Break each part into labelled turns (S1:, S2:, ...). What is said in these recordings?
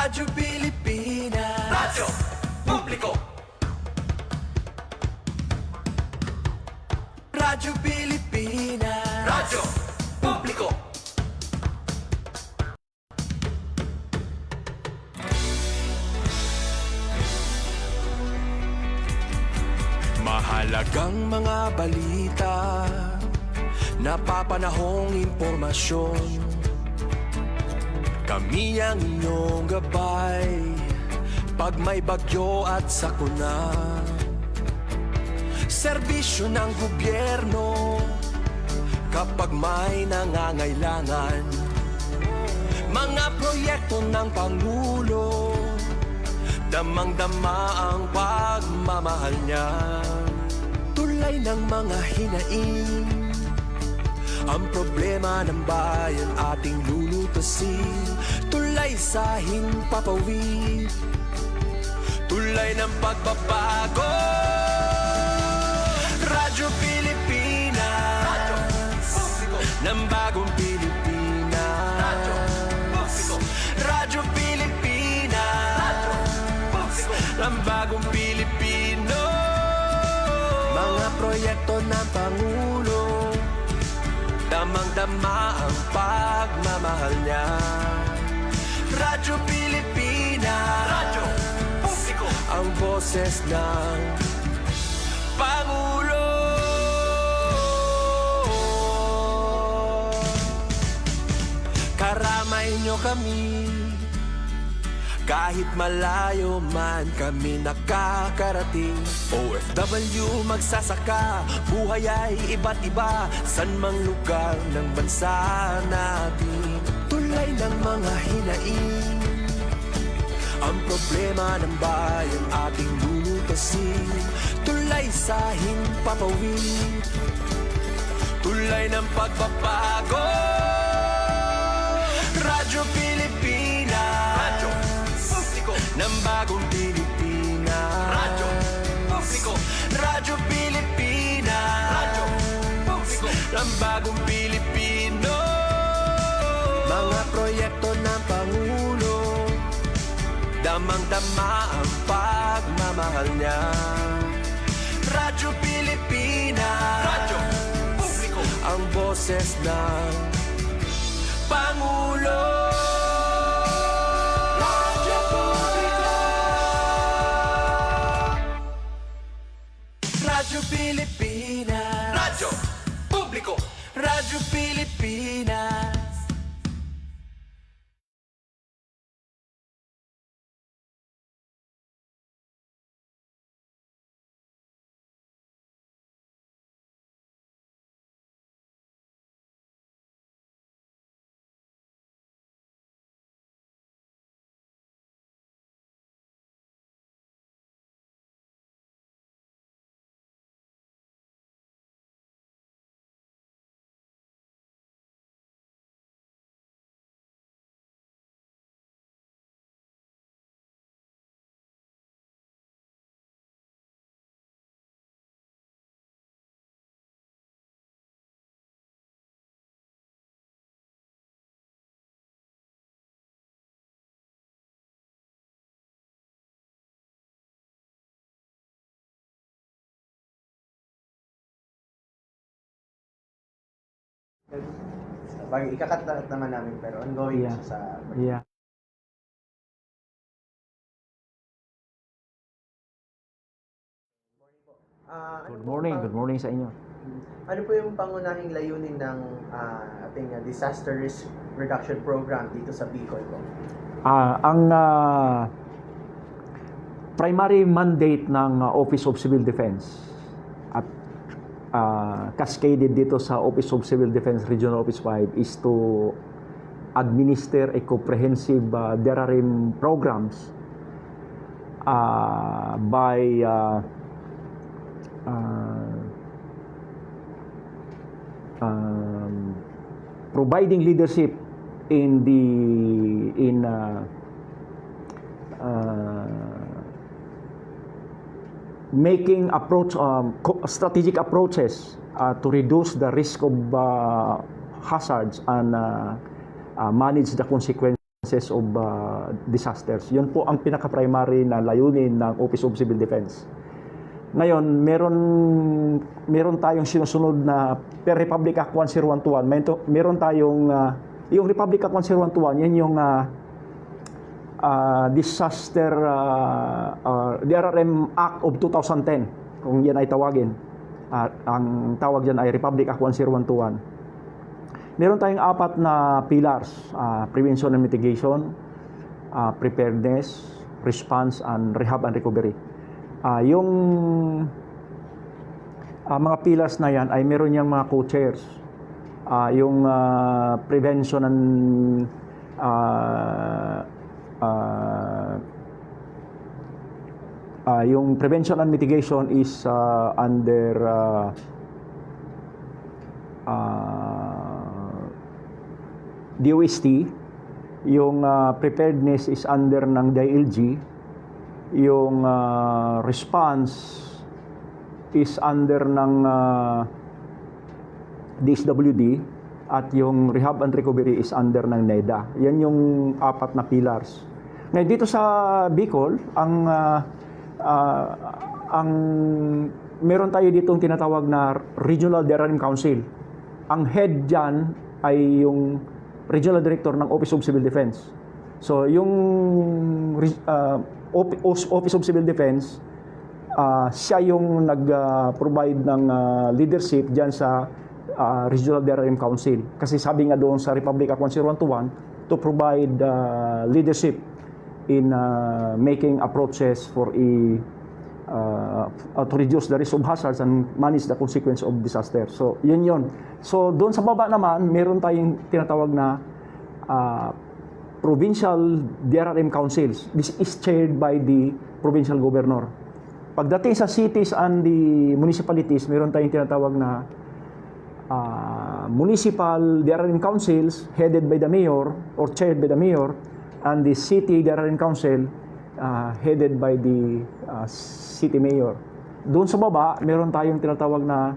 S1: Radyo Pilipinas.
S2: Radyo Publiko.
S1: Radyo Pilipinas.
S2: Radyo Publiko.
S1: Mahalagang mga balita, napapanahong impormasyon. Kami ang inyong gabay pag may bagyo at sakuna. Serbisyo ng gobyerno kapag may nangangailangan. Mga proyekto ng Pangulo, damang-dama ang pagmamahal niya. Tulay ng mga hinaing, ang problema ng bayan ating lulutasin. Tulay sa himpapawid, tulay ng pagbabago. Radyo Pilipinas,
S2: Radyo Publiko.
S1: ng bagong Pilipinas.
S2: Radyo Publiko.
S1: Radyo Pilipinas,
S2: Radyo Publiko.
S1: ng bagong Pilipino. Mga proyekto ng Pangulo, damang-dama ang pagmamahal niya. Radyo Pilipinas,
S2: Radyo Publiko.
S1: ang boses ng Pangulo. Karamay nyo kami, kahit malayo man kami nakakarating. OFW magsasaka, buhay ay iba't iba, san mang lugar ng bansa natin. Tulay ng mga hinaing, ang problema ng bayan ating lulutasin. Tulay sa himpapawid, tulay ng pagbabago. Radyo Pilipinas,
S2: Radyo Publiko.
S1: ng bagong Pilipinas.
S2: Radyo Publiko.
S1: Radyo Pilipinas,
S2: Radyo Publiko.
S1: ng bagong Pilipino. Mga proyekto ng Pangulo, damang-dama ang pagmamahal niya. Radyo Pilipinas,
S2: Radyo Publiko.
S1: ang boses ng Pangulo. Radyo Publiko. Radyo Pilipinas,
S2: Radyo Publiko.
S1: Radyo Pilipinas.
S3: Bagay, ikakat naman namin pero ongoing
S4: Yeah.
S3: siya sa
S4: Yeah. Good morning sa inyo.
S3: Ano po yung pangunahing layunin ng ating disaster risk reduction program dito sa Bicol po?
S4: Ang primary mandate ng Office of Civil Defense at cascaded dito sa Office of Civil Defense Regional Office 5 is to administer a comprehensive DERARIM programs by providing leadership in making strategic approaches to reduce the risk of hazards and manage the consequences of disasters. Yun po ang pinaka-primary na layunin ng Office of Civil Defense. Ngayon, meron tayong sinusunod na per Republic Act 10121. Meron tayong yung Republic Act 10121, yan yung disaster DRRM Act of 2010, kung yan ay tawagin. Ang tawag diyan ay Republic Act 10121. Meron tayong 4 na pillars: prevention and mitigation, preparedness, response, and rehab and recovery. Yung mga pillars na yan ay meron niyang mga co-chairs. Yung prevention and yung prevention and mitigation is under DOST. Yung preparedness is under ng DILG. Yung response is under ng DSWD, at yung rehab and recovery is under ng NEDA. Yan yung 4 na pillars. Ngayon dito sa Bicol, ang meron tayo ditong tinatawag na Regional DRRM Council. Ang head diyan ay yung Regional Director ng Office of Civil Defense. So yung Office of Civil Defense, siya yung nag-provide ng leadership diyan sa Regional DRRM Council. Kasi sabi nga doon sa Republic Act 10121 to provide leadership in making approaches for to reduce the risk of hazards and manage the consequence of disaster. So, yun. So, doon sa baba naman, meron tayong tinatawag na provincial DRRM councils. This is chaired by the provincial governor. Pagdating sa cities and the municipalities, meron tayong tinatawag na municipal DRRM councils headed by the mayor or chaired by the mayor, and the city DRRM council headed by the city mayor. Doon sa baba, meron tayong tinatawag na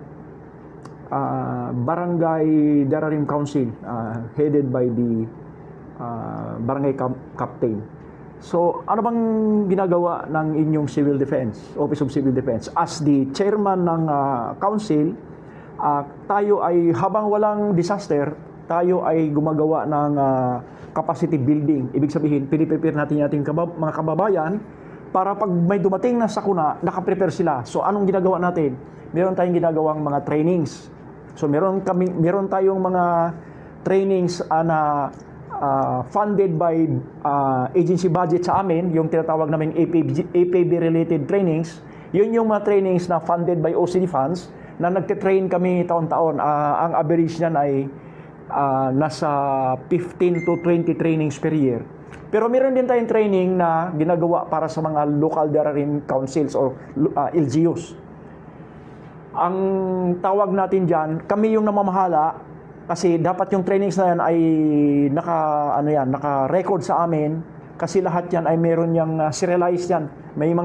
S4: barangay DRRM council headed by the barangay captain. So, ano bang ginagawa ng inyong civil defense, Office of Civil Defense? As the chairman ng council, tayo ay habang walang disaster, tayo ay gumagawa ng capacity building. Ibig sabihin, piniprepare natin yung ating mga kababayan para pag may dumating na sakuna, nakaprepare sila. So, anong ginagawa natin? Meron tayong ginagawang mga trainings. So, meron tayong mga trainings na funded by agency budget sa amin, yung tinatawag namin APB-related trainings. Yun yung mga trainings na funded by OCD funds na nagte-train kami taon-taon. Ang average niyan ay nasa 15 to 20 trainings per year. Pero meron din tayong training na ginagawa para sa mga local DRRM councils or LGUs. Ang tawag natin diyan, kami yung namamahala kasi dapat yung trainings na yan ay naka-record sa amin kasi lahat yan ay meron yang serialized yan. May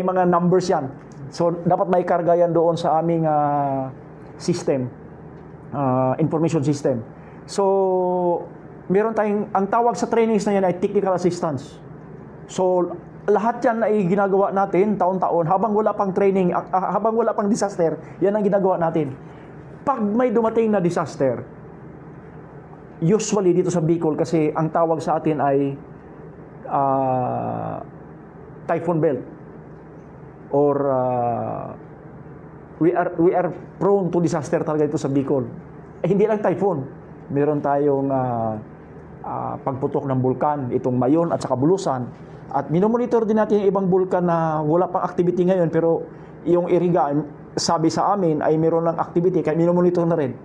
S4: mga numbers yan. So dapat may karga yan doon sa aming system. Information system. So, meron tayong, ang tawag sa trainings na yan ay technical assistance. So, lahat yan ay ginagawa natin taon-taon habang wala pang training, habang wala pang disaster, yan ang ginagawa natin. Pag may dumating na disaster, usually dito sa Bicol, kasi ang tawag sa atin ay typhoon belt or we are prone to disaster talaga ito sa Bicol. Hindi lang typhoon. Meron tayong pagputok ng bulkan, itong Mayon at saka Bulusan. At minomonitor din natin yung ibang bulkan na wala pang activity ngayon, pero yung Iriga, sabi sa amin, ay meron ng activity, kaya minomonitor na rin.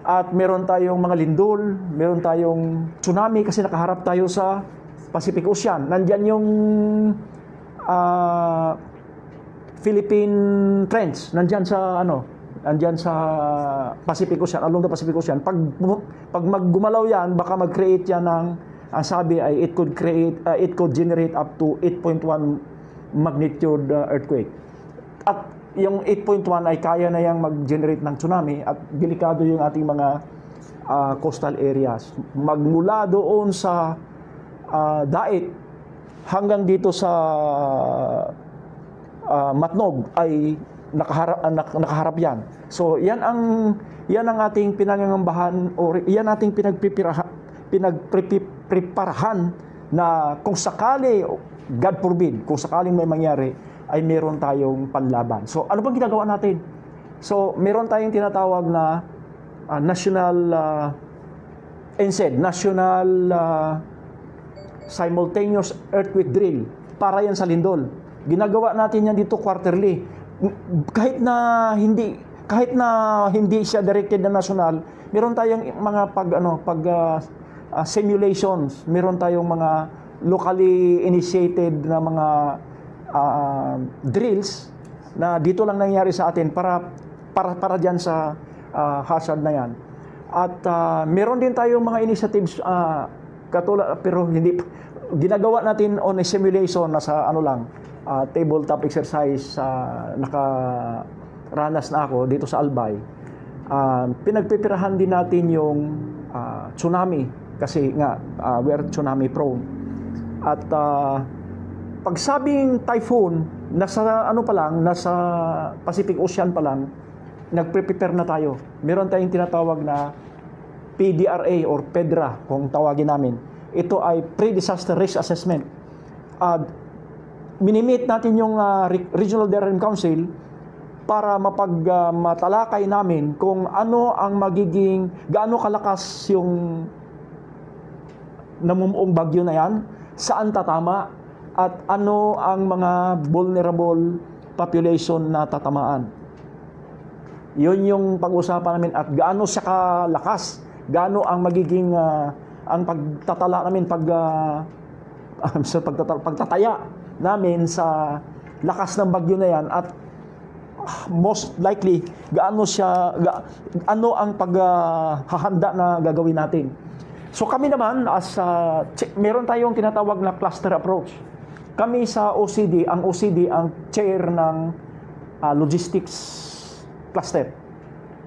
S4: At meron tayong mga lindol, meron tayong tsunami kasi nakaharap tayo sa Pacific Ocean. Nandyan yung Philippine Trench, nandyan sa Pacific Ocean, along the Pacific Ocean. Pag maggumalaw yan, baka mag-create yan ng, ang sabi ay it could generate up to 8.1 magnitude earthquake. At yung 8.1 ay kaya na yang mag-generate ng tsunami at delikado yung ating mga coastal areas. Magmula doon sa Dait hanggang dito sa Matnog ay nakaharap yan. So yan ang ating pinangangambahan o yan ating pinagpreparahan na kung sakali, God forbid, kung sakaling may mangyari, ay meron tayong panlaban. So ano bang ginagawa natin? So meron tayong tinatawag na National NSED, National Simultaneous Earthquake Drill, para yan sa lindol. Ginagawa natin yan dito quarterly. Kahit na hindi siya directed na national, meron tayong mga simulations, meron tayong mga locally initiated na mga drills na dito lang nangyayari sa atin para diyan sa hazard na yan. At meron din tayong mga initiatives katulad, pero hindi ginagawa natin on a simulation na sa tabletop exercise. Nakaranas na ako dito sa Albay. Pinagpipirahan din natin yung tsunami kasi nga we are tsunami prone. At pagsabing typhoon, nasa Pacific Ocean pa lang, nagprepare na tayo. Meron tayong tinatawag na PDRA or PEDRA kung tawagin namin. Ito ay Pre-Disaster Risk Assessment. Minimit natin yung Regional Derailment Council para matalakay namin kung ano ang gaano kalakas yung namumuong bagyo na yan, saan tatama, at ano ang mga vulnerable population na tatamaan. Yun yung pag-usapan namin at gaano siya kalakas, gaano ang magiging ang pagtatala namin pagtataya namin sa lakas ng bagyo na yan, at most likely ano ang paghahanda na gagawin natin. So kami naman meron tayong tinatawag na cluster approach. Kami sa OCD ang chair ng logistics cluster.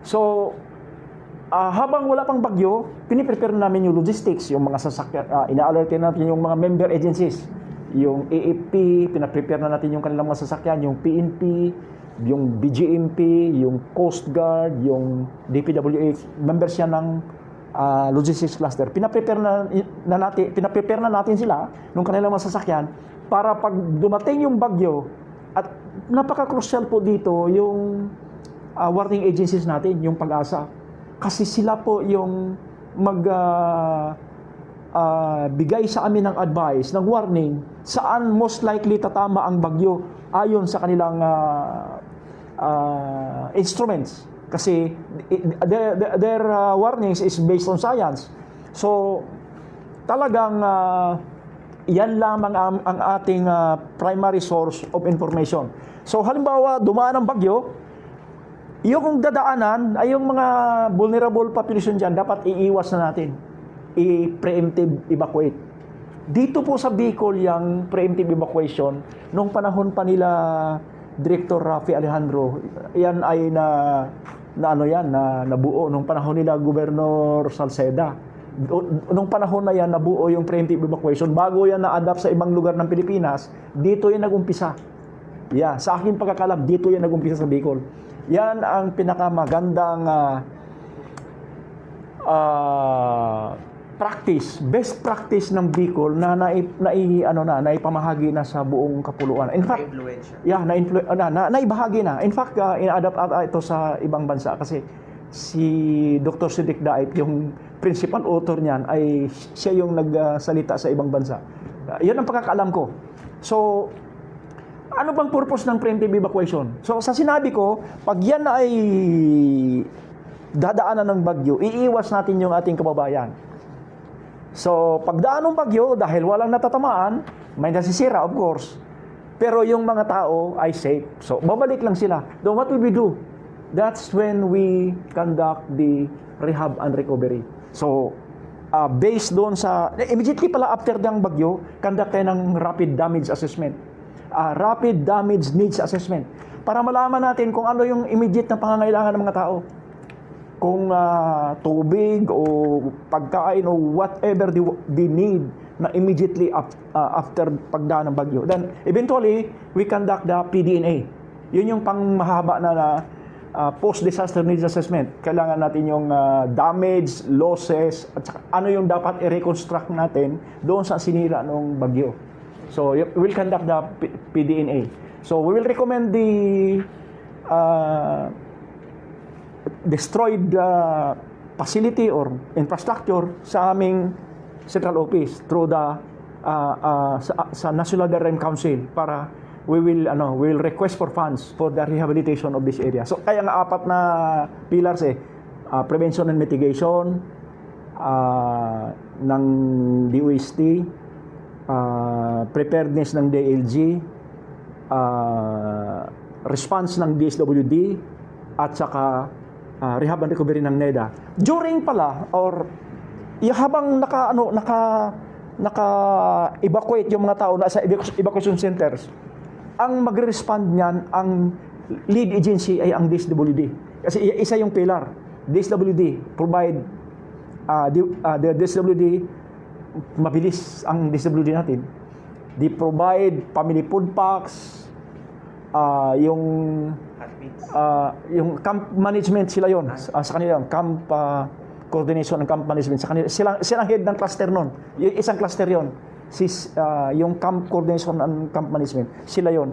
S4: So habang wala pang bagyo, piniprepare namin yung logistics, yung mga sasakyan, ina-alert natin yung mga member agencies, yung AFP, pinaprepare na natin yung kanilang mga sasakyan, yung PNP, yung BGMP, yung Coast Guard, yung DPWH, members yan ng logistics cluster. Pinaprepare na natin sila nung kanilang mga sasakyan para pag dumating yung bagyo, at napaka-crucial po dito yung warning agencies natin, yung Pag-asa. Kasi sila po yung bigay sa amin ng advice, ng warning, saan most likely tatama ang bagyo ayon sa kanilang instruments. Kasi their warnings is based on science. So, talagang yan lamang ang ating primary source of information. So, halimbawa, dumaan ang bagyo, yung dadaanan ay yung mga vulnerable population dyan, dapat iiwas na natin. I-preemptive evacuate. Dito po sa Bicol, yung preemptive evacuation, nung panahon pa nila Director Rafi Alejandro, yan ay nabuo nung panahon nila Governor Salceda. Nung panahon na yan, nabuo yung preemptive evacuation. Bago yan na-adapt sa ibang lugar ng Pilipinas, dito yan nagumpisa. Yeah, sa akin pagkakalam, dito yan nagumpisa sa Bicol. Yan ang pinakamagandang best practice ng Bicol na naipamahagi na sa buong kapuluan. In fact, naibahagi na. In fact, ina-adapt ito sa ibang bansa kasi si Dr. Sidik Daip, yung principal author niyan, ay siya yung nagsalita sa ibang bansa. Yan ang pagkakaalam ko. So, ano bang purpose ng preemptive evacuation? So, sa sinabi ko, pag yan ay dadaanan ng bagyo, iiwas natin yung ating kababayan. So, pagdaan ng bagyo, dahil walang natatamaan, may nasisira, of course. Pero yung mga tao ay safe. So, babalik lang sila. So, what will we do? That's when we conduct the rehab and recovery. So, based doon immediately pala after ng bagyo, conduct tayo ng rapid damage assessment. Rapid damage needs assessment. Para malaman natin kung ano yung immediate na pangangailangan ng mga tao. kung tubig o pagkain o whatever they need na immediately after pagdaan ng bagyo. Then eventually, we conduct the PDNA. Yun yung pangmahaba na post-disaster needs assessment. Kailangan natin yung damage, losses, at saka ano yung dapat i-reconstruct natin doon sa sinira ng bagyo. So, we'll conduct the PDNA. So, we will recommend the destroyed facility or infrastructure sa aming central office through the sa National Maritime Council para we will request for funds for the rehabilitation of this area. So kaya nga 4 na pillars prevention and mitigation ng DOST, preparedness ng DLG, response ng DSWD, at saka rehab and recovery ng NEDA. During pala or habang naka-evacuate yung mga tao na sa evacuation centers, ang magre-respond niyan, ang lead agency ay ang DSWD. Kasi isa yung pillar. DSWD provide the DSWD, mabilis ang DSWD natin. They provide family food packs, yung camp management sila yon sa kanila, camp coordination ng camp management sa kanila, silang head ng cluster nun, isang cluster yon, yung camp coordination and camp management, sila yon.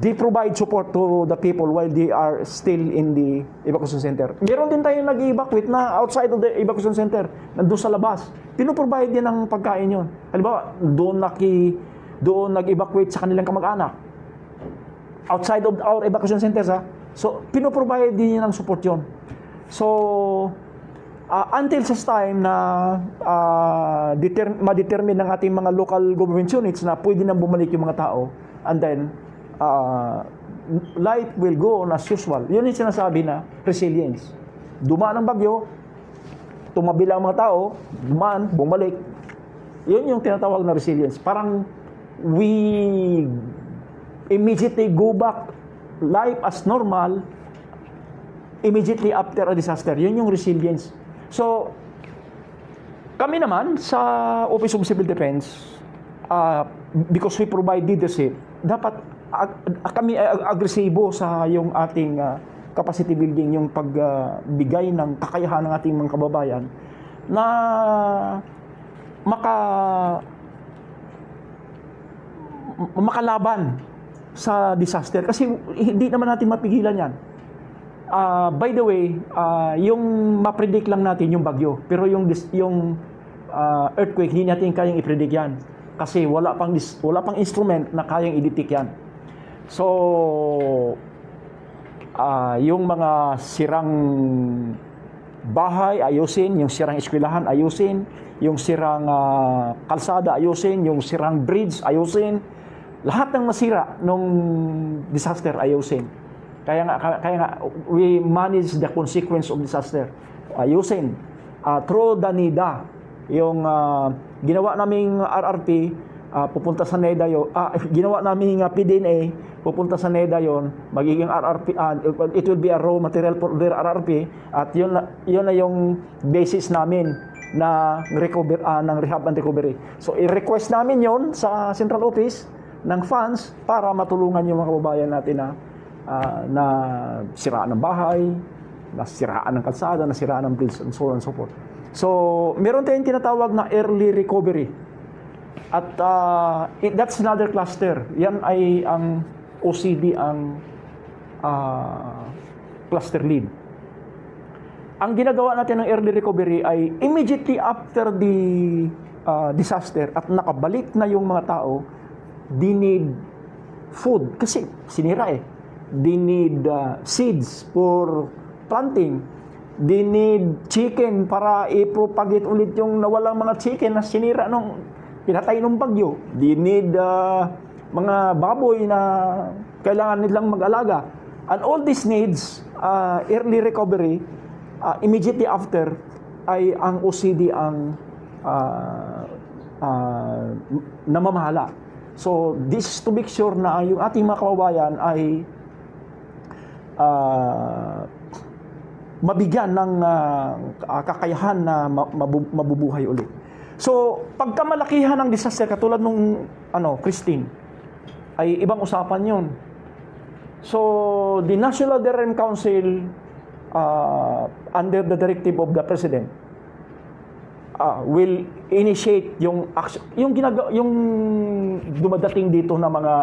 S4: They provide support to the people while they are still in the evacuation center. Meron din tayong nag-evacuate na outside of the evacuation center, nandun sa labas, pinoprovide din ng pagkain yon. Halimbawa, doon nag-evacuate sa kanilang kamag-anak outside of our evacuation centers, so pinoprovide din ng support yon. So until such time na ma-determine ng ating mga local government units na pwede nang bumalik yung mga tao, and then life will go on as usual. Yun yung sinasabi na resilience. Dumaan ang bagyo, tumabi lang ang mga tao, dumaan, bumalik. Yun yung tinatawag na resilience. Parang we immediately go back life as normal immediately after a disaster. Yun yung resilience. So, kami naman sa Office of Civil Defense, because we provide leadership, dapat kami agresibo sa yung ating capacity building, yung pagbigay ng kakayahan ng ating mga kababayan na makalaban sa disaster. Kasi hindi naman natin mapigilan yan. By the way, yung ma-predict lang natin yung bagyo, pero yung earthquake, hindi natin kayang i-predict yan. Kasi wala pang instrument na kayang i-detect yan. So, yung mga sirang bahay, ayusin. Yung sirang eskwelahan, ayusin. Yung sirang kalsada, ayusin. Yung sirang bridge, ayusin. Lahat ng masira nung disaster, ayusin. Kaya nga, we manage the consequence of disaster. Ayusin. Through the NEDA, yung ginawa naming RRP, pupunta sa NEDA yun. Ginawa naming PDNA, pupunta sa NEDA yun. Magiging RRP, it will be a raw material for their RRP. At yun na yung basis namin na ng rehab and recovery. So, i-request namin yun sa central office ng funds para matulungan yung mga kababayan natin na siraan ng bahay, na siraan ng kalsada, na siraan ng bridge, and so on and so forth. So, meron tayong tinatawag na early recovery. At that's another cluster. Yan ay ang OCD ang cluster lead. Ang ginagawa natin ng early recovery ay immediately after the disaster at nakabalik na yung mga tao, they need food. Kasi sinira They need seeds for planting. They need chicken para i-propagate ulit yung nawalang mga chicken na sinira nung pinatay nung bagyo. They need mga baboy na kailangan nilang mag-alaga. And all these needs, early recovery, immediately after, ay ang OCD ang namamahala. So, this is to make sure na yung ating mga kababayan ay mabigyan ng kakayahan na mabubuhay ulit. So, pagka malakihan ng disaster, katulad nung Christine, ay ibang usapan yun. So, the National Derailment Council, under the directive of the President, will initiate yung action, yung dumadating dito na mga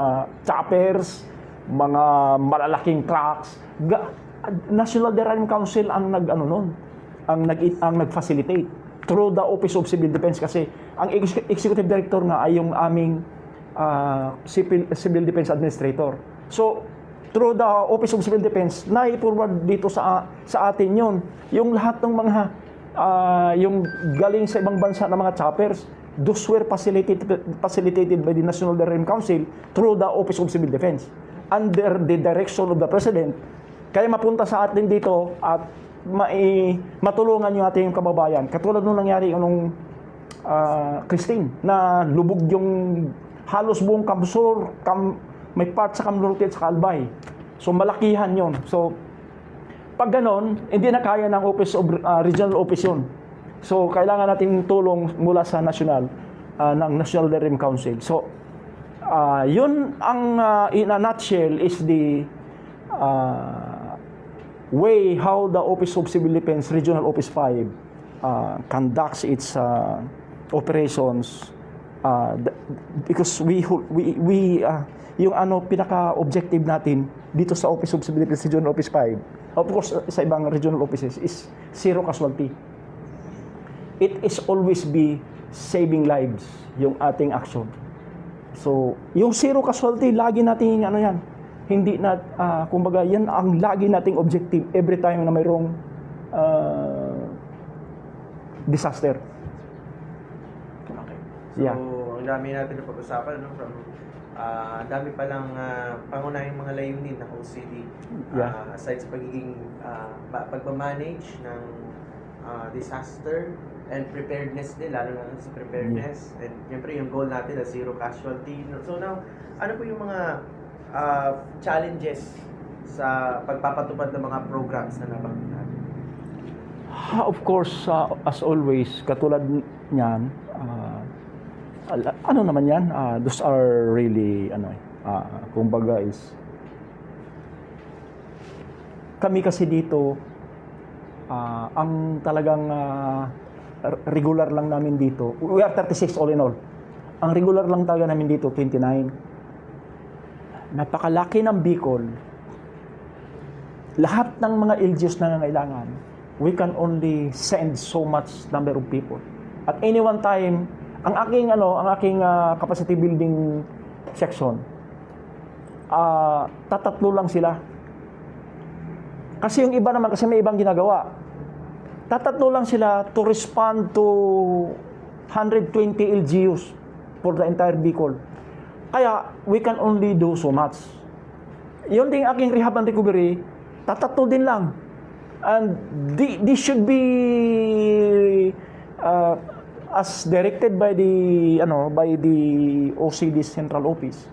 S4: choppers, mga malalaking trucks. National Derailment Council ang ang nag-facilitate through the Office of Civil Defense, kasi ang executive director nga ay yung aming Civil Defense Administrator. So, through the Office of Civil Defense, na-forward dito sa atin yun. Yung lahat ng mga yung galing sa ibang bansa na mga choppers, those were facilitated by the National Derailment Council through the Office of Civil Defense under the direction of the President. Kaya mapunta sa atin dito at matulungan yung ating kababayan. Katulad nung nangyari nung Christine, na lubog yung halos buong Kamsur, may part sa Kamlurtit sa Albay. So malakihan yon. So pag ganon, hindi na kaya ng Office of Regional Office yun. So kailangan natin tulong mula sa national ng National Derailment Council. So yun ang in a nutshell is the way how the Office of Civil Defense Regional Office 5 conducts its operations, because we yung pinaka-objective natin dito sa Office of Civil Defense Regional Office 5, of course sa ibang regional offices, is zero casualty. It is always be saving lives yung ating action. So yung zero casualty, lagi natin yan, hindi na, kumbaga, yan ang lagi nating objective every time na mayroong disaster.
S3: Okay. So,
S4: Yeah.
S3: ang dami natin na pag-usapan, no? From, ang dami palang pangunahing mga layunin ng OCD.
S4: Yeah.
S3: Aside sa pagiging, pagmamanage ng disaster and preparedness din, lalo na sa preparedness. And siyempre, yung goal natin na zero casualty. So now, ano po yung mga challenges sa pagpapatupad ng mga programs na nabanggit natin?
S4: Of course, as always, katulad niyan, ano naman yan? Those are really, kumbaga is, kami kasi dito, ang talagang regular lang namin dito, we are 36 all in all. Ang regular lang talaga namin dito, 29. Napakalaki ng Bicol. Lahat ng mga LGUs na nangangailangan, we can only send so much number of people. At any one time, ang aking capacity building section, tatatlo lang sila. Kasi yung iba naman, kasi may ibang ginagawa. Tatatlo lang sila to respond to 120 LGUs for the entire Bicol. Kaya, we can only do so much. Yun din aking rehab and recovery, tatatlo din lang. And this should be as directed by the OCD Central Office.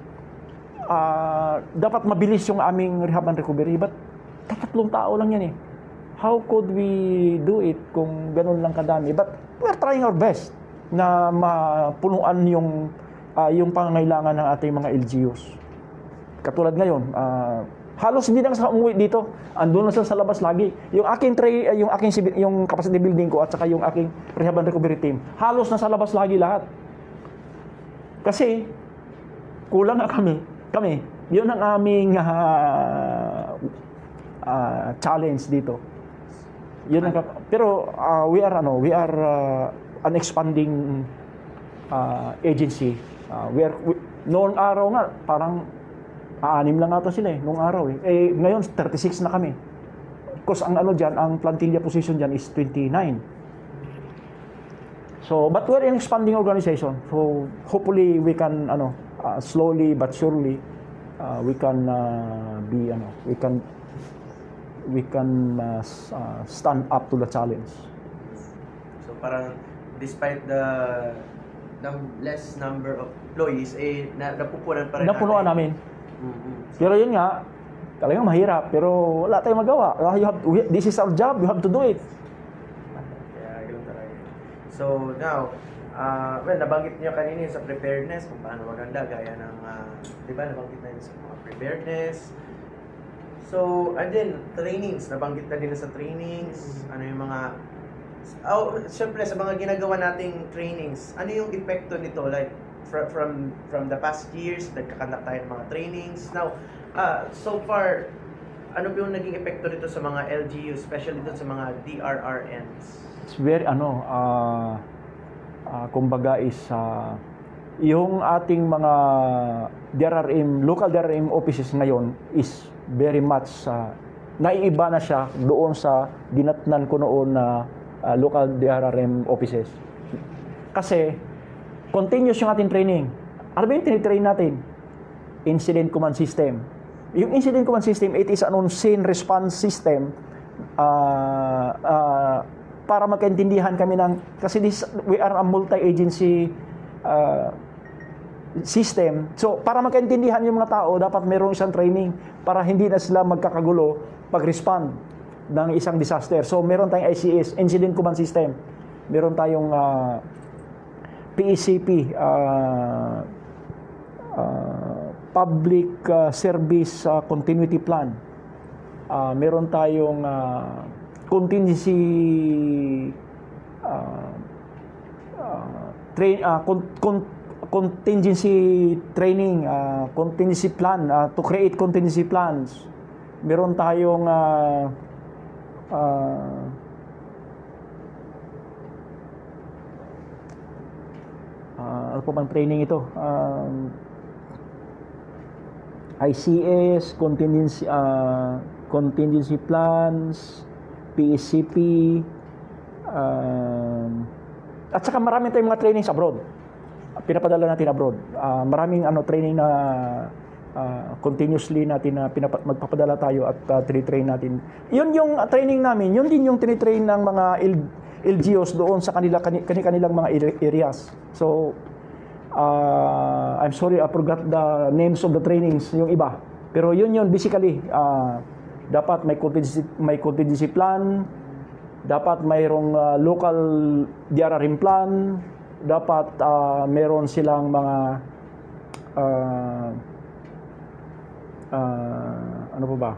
S4: Dapat mabilis yung aming rehab and recovery, but tatatlong tao lang yan eh. How could we do it kung ganun lang kadami? But we're trying our best na mapunuan yung pangangailangan ng ating mga LGUs. Katulad ngayon, halos hindi na sa umuwi dito. Andun na sa labas lagi. Yung yung capacity building ko at saka yung aking rehab and recovery team, halos na sa labas lagi lahat. Kasi kulang na kami. Yun ang aming challenge dito. Yun ang pero we are an expanding agency. Noong araw nga, parang 6 lang ata sila noong araw eh. Ngayon, 36 na kami. Because ang ang plantilla position dyan is 29. So, but we're an expanding organization. So, hopefully, we can, slowly but surely, we can stand up to the challenge.
S3: So, parang, despite the less number of employees, napupunan pa rin
S4: Napunuan namin.
S3: Mm-hmm.
S4: Pero yun nga, Talagang mahirap, pero wala tayong magawa. This is our job, you have to do it.
S3: Kaya ganun talaga. So now, well, nabanggit niyo kanina yung sa preparedness, kung paano maganda, gaya ng, di ba, nabanggit na yun sa mga preparedness. So, and then, trainings, nabanggit na din sa trainings, ano yung mga, syempre, sa mga ginagawa nating trainings, ano yung epekto nito, like, from the past years, nagkakandak tayo ng mga trainings. Now, so far, ano ba yung naging epekto nito sa mga LGU, especially dito sa mga DRRNs?
S4: It's very kumbaga is yung ating mga DRRM, local DRRM offices ngayon is very much naiiba na siya doon sa dinatnan ko noon na local DRRM offices. Kasi continuous yung ating training. Ano ba yung tinitrain natin? Incident Command System. Yung Incident Command System, it is an on-scene response system para magkaintindihan kami ng, kasi we are a multi-agency system. So, para magkaintindihan yung mga tao, dapat mayroong isang training para hindi na sila magkakagulo pag-respond ng isang disaster. So, meron tayong ICS, Incident Command System. Meron tayong PECP, Public Service Continuity Plan. Meron tayong contingency contingency training, contingency plan, to create contingency plans. Meron tayong ano po bang training ito? ICS, contingency plans, PSCP, at saka marami tayong mga trainings abroad. Pinapadala natin abroad. Maraming training na continuously natin na magpapadala tayo at tinitrain natin. Yun yung training namin, yun din yung tinitrain ng mga LGUs doon sa kanilang mga areas. So, I'm sorry, I forgot the names of the trainings, yung iba. Pero yun basically, dapat may contingency plan, dapat mayroong local DRRM plan, dapat meron silang mga ano po ba?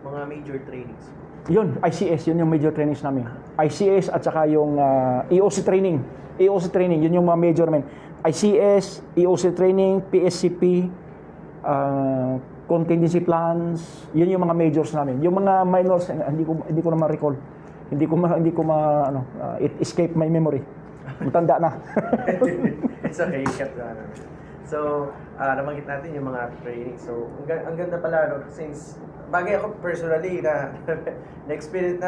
S3: Mga major trainings.
S4: Yun, ICS, yun yung major trainings namin. ICS at saka yung EOC training. EOC training, yun yung mga major namin. ICS, EOC training, PSCP, contingency plans, yun yung mga majors namin. Yung mga minors, hindi ko na ma-recall. It escaped my memory. Matanda na.
S3: It's okay, you kept that. So, nabanggit natin yung mga training. So, ang ganda pala, no? Since, bagay ako personally na na-experience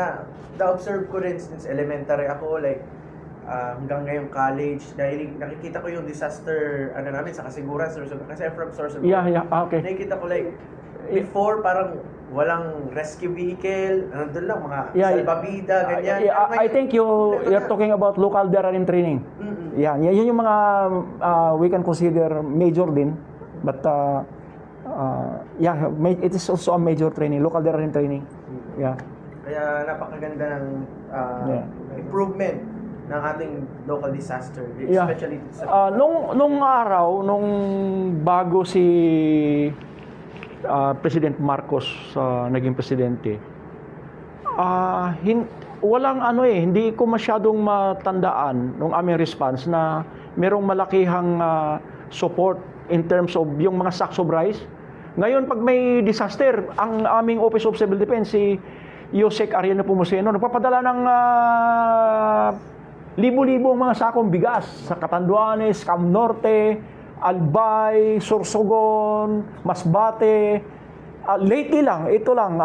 S3: na-observe ko rin since elementary ako, like, hanggang ngayong college, dahil nakikita ko yung disaster, namin sa kasiguran, kasi I'm from Sorsogon.
S4: Yeah, okay.
S3: Nakikita ko like, before parang walang rescue vehicle, nandun lang mga salbabida, ganyan.
S4: I think you're talking about local DRRM training.
S3: Mm-hmm.
S4: Yeah, yun yung mga we can consider major din. But it is also a major training, local DRRM training. Yeah.
S3: Kaya napakaganda ng improvement ng ating local disaster, especially sa
S4: nung araw, nung bago si President Marcos naging presidente, walang hindi ko masyadong matandaan nung aming response na merong malakihang support in terms of yung mga sacks of rice. Ngayon, pag may disaster, ang aming Office of Civil Defense, si Yosek Ariano Pumuseno, nagpapadala ng libo-libo ang mga sakong bigas sa Catanduanes, Cam Norte, Albay, Sorsogon, Masbate. Lately lang, ito lang,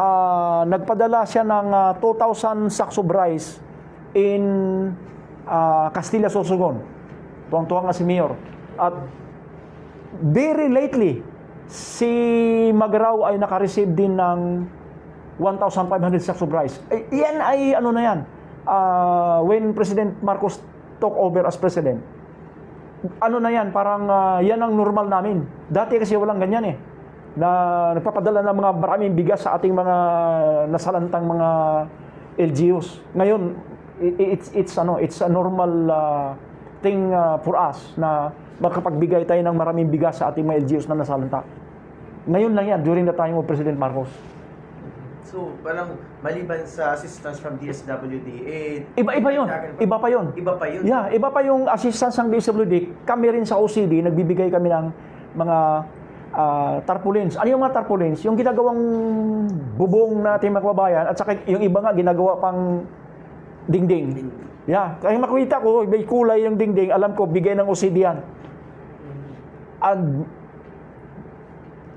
S4: nagpadala siya ng 2,000 sacks of rice in Castilla, Sorsogon. Tuwang-tuwang nga si Mayor. At very lately, si Magraw ay naka-receive din ng 1,500 sacks of rice. Yan ay when President Marcos took over as president. ano na yan, parang yan ang normal namin. Dati kasi walang ganyan eh. Na nagpapadala ng mga maraming bigas sa ating mga nasalantang mga LGUs. Ngayon, it's a normal thing for us na makapagbigay tayo ng maraming bigas sa ating mga LGUs na nasalanta. Ngayon lang yan, during the time of President Marcos.
S3: So, parang maliban sa assistance from DSWD,
S4: Iba yun. Iba pa yun.
S3: Iba pa yun.
S4: Yeah, iba pa yung assistance ng DSWD. Kami rin sa OCD, nagbibigay kami ng mga tarpaulins. Ano yung mga tarpaulins? Yung ginagawang bubong natin mga kababayan at saka yung iba nga ginagawa pang dingding. Yeah, kaya makita ko, may kulay yung dingding, alam ko, bigay ng OCD yan. And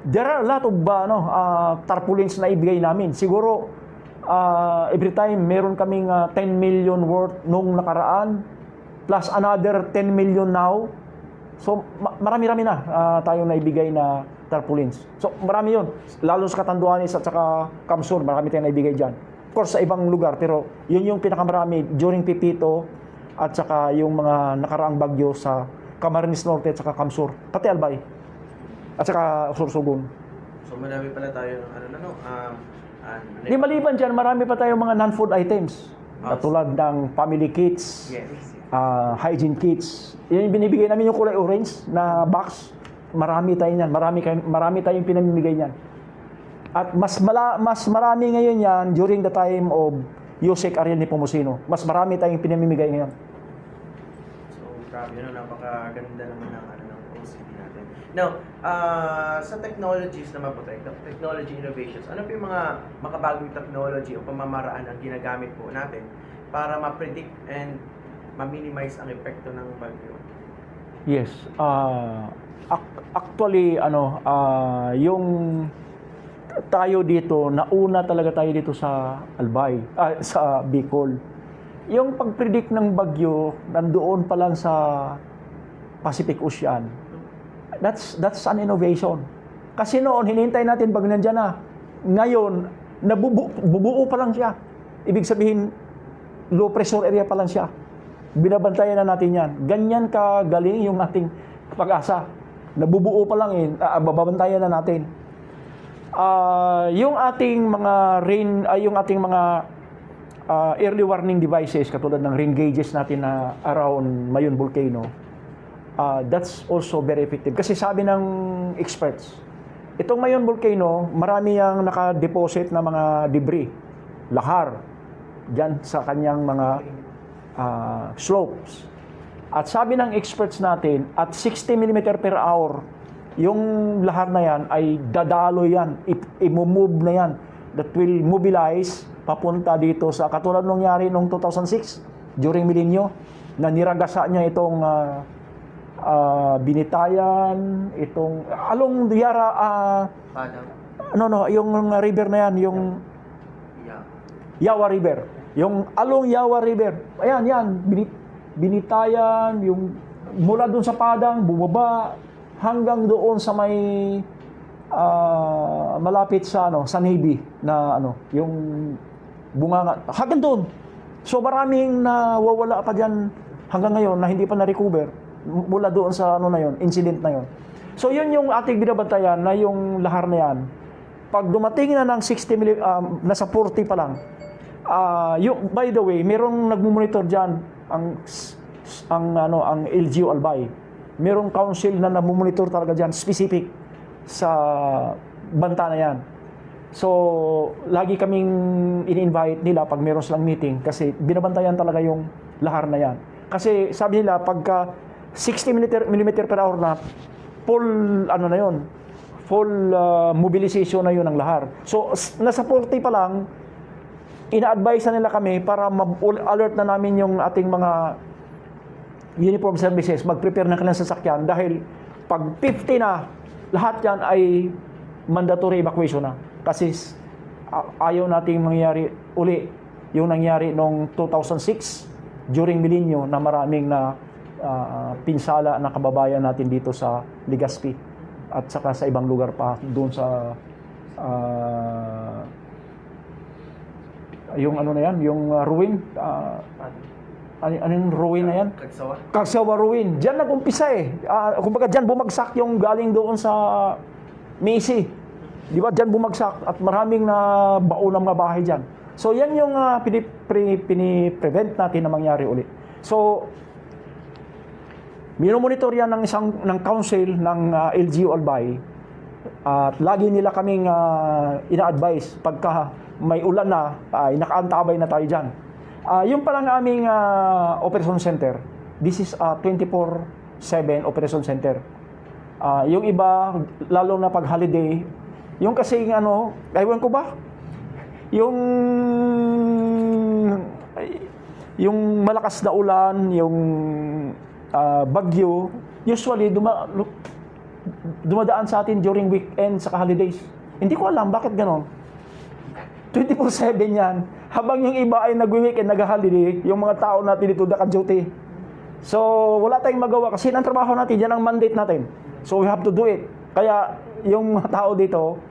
S4: there are a lot of tarpaulins na ibigay namin. Siguro, every time, meron kaming 10 million worth nung nakaraan, plus another 10 million now. So, marami-rami na tayong naibigay na tarpaulins. So, marami yun. Lalo sa Catanduanes at saka Kamsur, marami tayong naibigay dyan. Of course, sa ibang lugar, pero yun yung pinakamarami during Pipito at saka yung mga nakaraang bagyo sa Camarines Norte at saka Kamsur, pati Albay. At saka Sorsogon.
S3: So, marami pala tayo
S4: Di maliban dyan, marami pa tayong mga non-food items. Katulad ng family kits, hygiene kits. Yan yung binibigay namin yung kulay orange na box. Marami tayo yan. Marami tayong pinamimigay yan. At mas marami ngayon yan during the time of Yusek Ariel Nepomuceno. Mas marami tayong pinamimigay ngayon.
S3: So, grabe, napakaganda naman ng OCD natin. Now, sa technologies naman po tayo, technology innovations, ano po yung mga makabagong technology o pamamaraan ang ginagamit po natin para ma-predict and ma-minimize ang epekto ng bagyo?
S4: Yes. Actually, yung tayo dito, nauna talaga tayo dito sa Albay, sa Bicol. Yung pag-predict ng bagyo, nandoon pa lang sa Pacific Ocean. That's an innovation. Kasi noon, hinihintay natin pag nandyan na. Ngayon, bubuo pa lang siya. Ibig sabihin, low pressure area pa lang siya. Binabantayan na natin yan. Ganyan kagaling yung ating pag-asa. Nabubuo pa lang babantayan na natin. Yung ating mga early warning devices katulad ng rain gauges natin na around Mayon Volcano, that's also very effective. Kasi sabi ng experts, itong Mayon Volcano, marami yang naka-deposit na mga debris, lahar, dyan sa kanyang mga slopes. At sabi ng experts natin, at 60 mm per hour, yung lahar na yan ay dadalo yan, i-move na yan, that will mobilize papunta dito sa katulad nung nangyari noong 2006 during Milenyo, na niragasa niya itong Binitayan, itong along Yara, yung river na yan, yung Yawa River, yung along Yawa River, ayan yan, Binitayan, yung mula doon sa Padang, bumaba hanggang doon sa may malapit sa sa Navy na yung bunganga hanggang doon. So maraming nawawala pa diyan hanggang ngayon na hindi pa na-recover mula doon sa incident na yon. So yun yung ating binabantayan na yung lahar na yan. Pag dumating na ng 60 nasa 40 pa lang. By the way, merong nagmo-monitor diyan ang LGU Albay. Merong council na nagmo-monitor talaga diyan specific sa banta na yan. So, lagi kaming in-invite nila pag meron silang meeting kasi binabantayan talaga yung lahar na yan. Kasi sabi nila, pagka 60 mm per hour na, full, full mobilization na yun ng lahar. So, nasa 40 pa lang, ina-advise na nila kami para ma-alert na namin yung ating mga uniform services, mag-prepare ng kanilang sasakyan dahil pag 50 na, lahat yan ay mandatory evacuation na. Kasi ayaw nating mangyari uli yung nangyari noong 2006 during Milenyo na maraming pinsala na kababayan natin dito sa Legazpi at saka sa ibang lugar pa doon sa yung yung ruin anong ruin na yan?
S3: Kagsawa.
S4: Kagsawa ruin. Diyan nag-umpisa eh. Kumbaga diyan bumagsak yung galing doon sa Macy. Di ba? Diyan bumagsak at maraming na baon ng mga bahay diyan. So yan yung piniprevent natin na mangyari ulit. So minomonitor yan ng council ng LGU Albay. At lagi nila kaming ina-advise pagka may ulan na, ay nakaantabay na tayo dyan. Yung palang aming operation center, this is a 24/7 operation center. Yung iba, lalo na pag holiday, yung kasing ewan ko ba, yung malakas na ulan, yung bagyo, usually dumadaan sa atin during weekend sa holidays. Hindi ko alam bakit ganon. 24/7 yan. Habang yung iba ay nag-weekend, nag-holiday, yung mga tao natin dito naka-duty. So, wala tayong magawa kasi ang trabaho natin, yan ang mandate natin. So, we have to do it. Kaya, yung mga tao dito,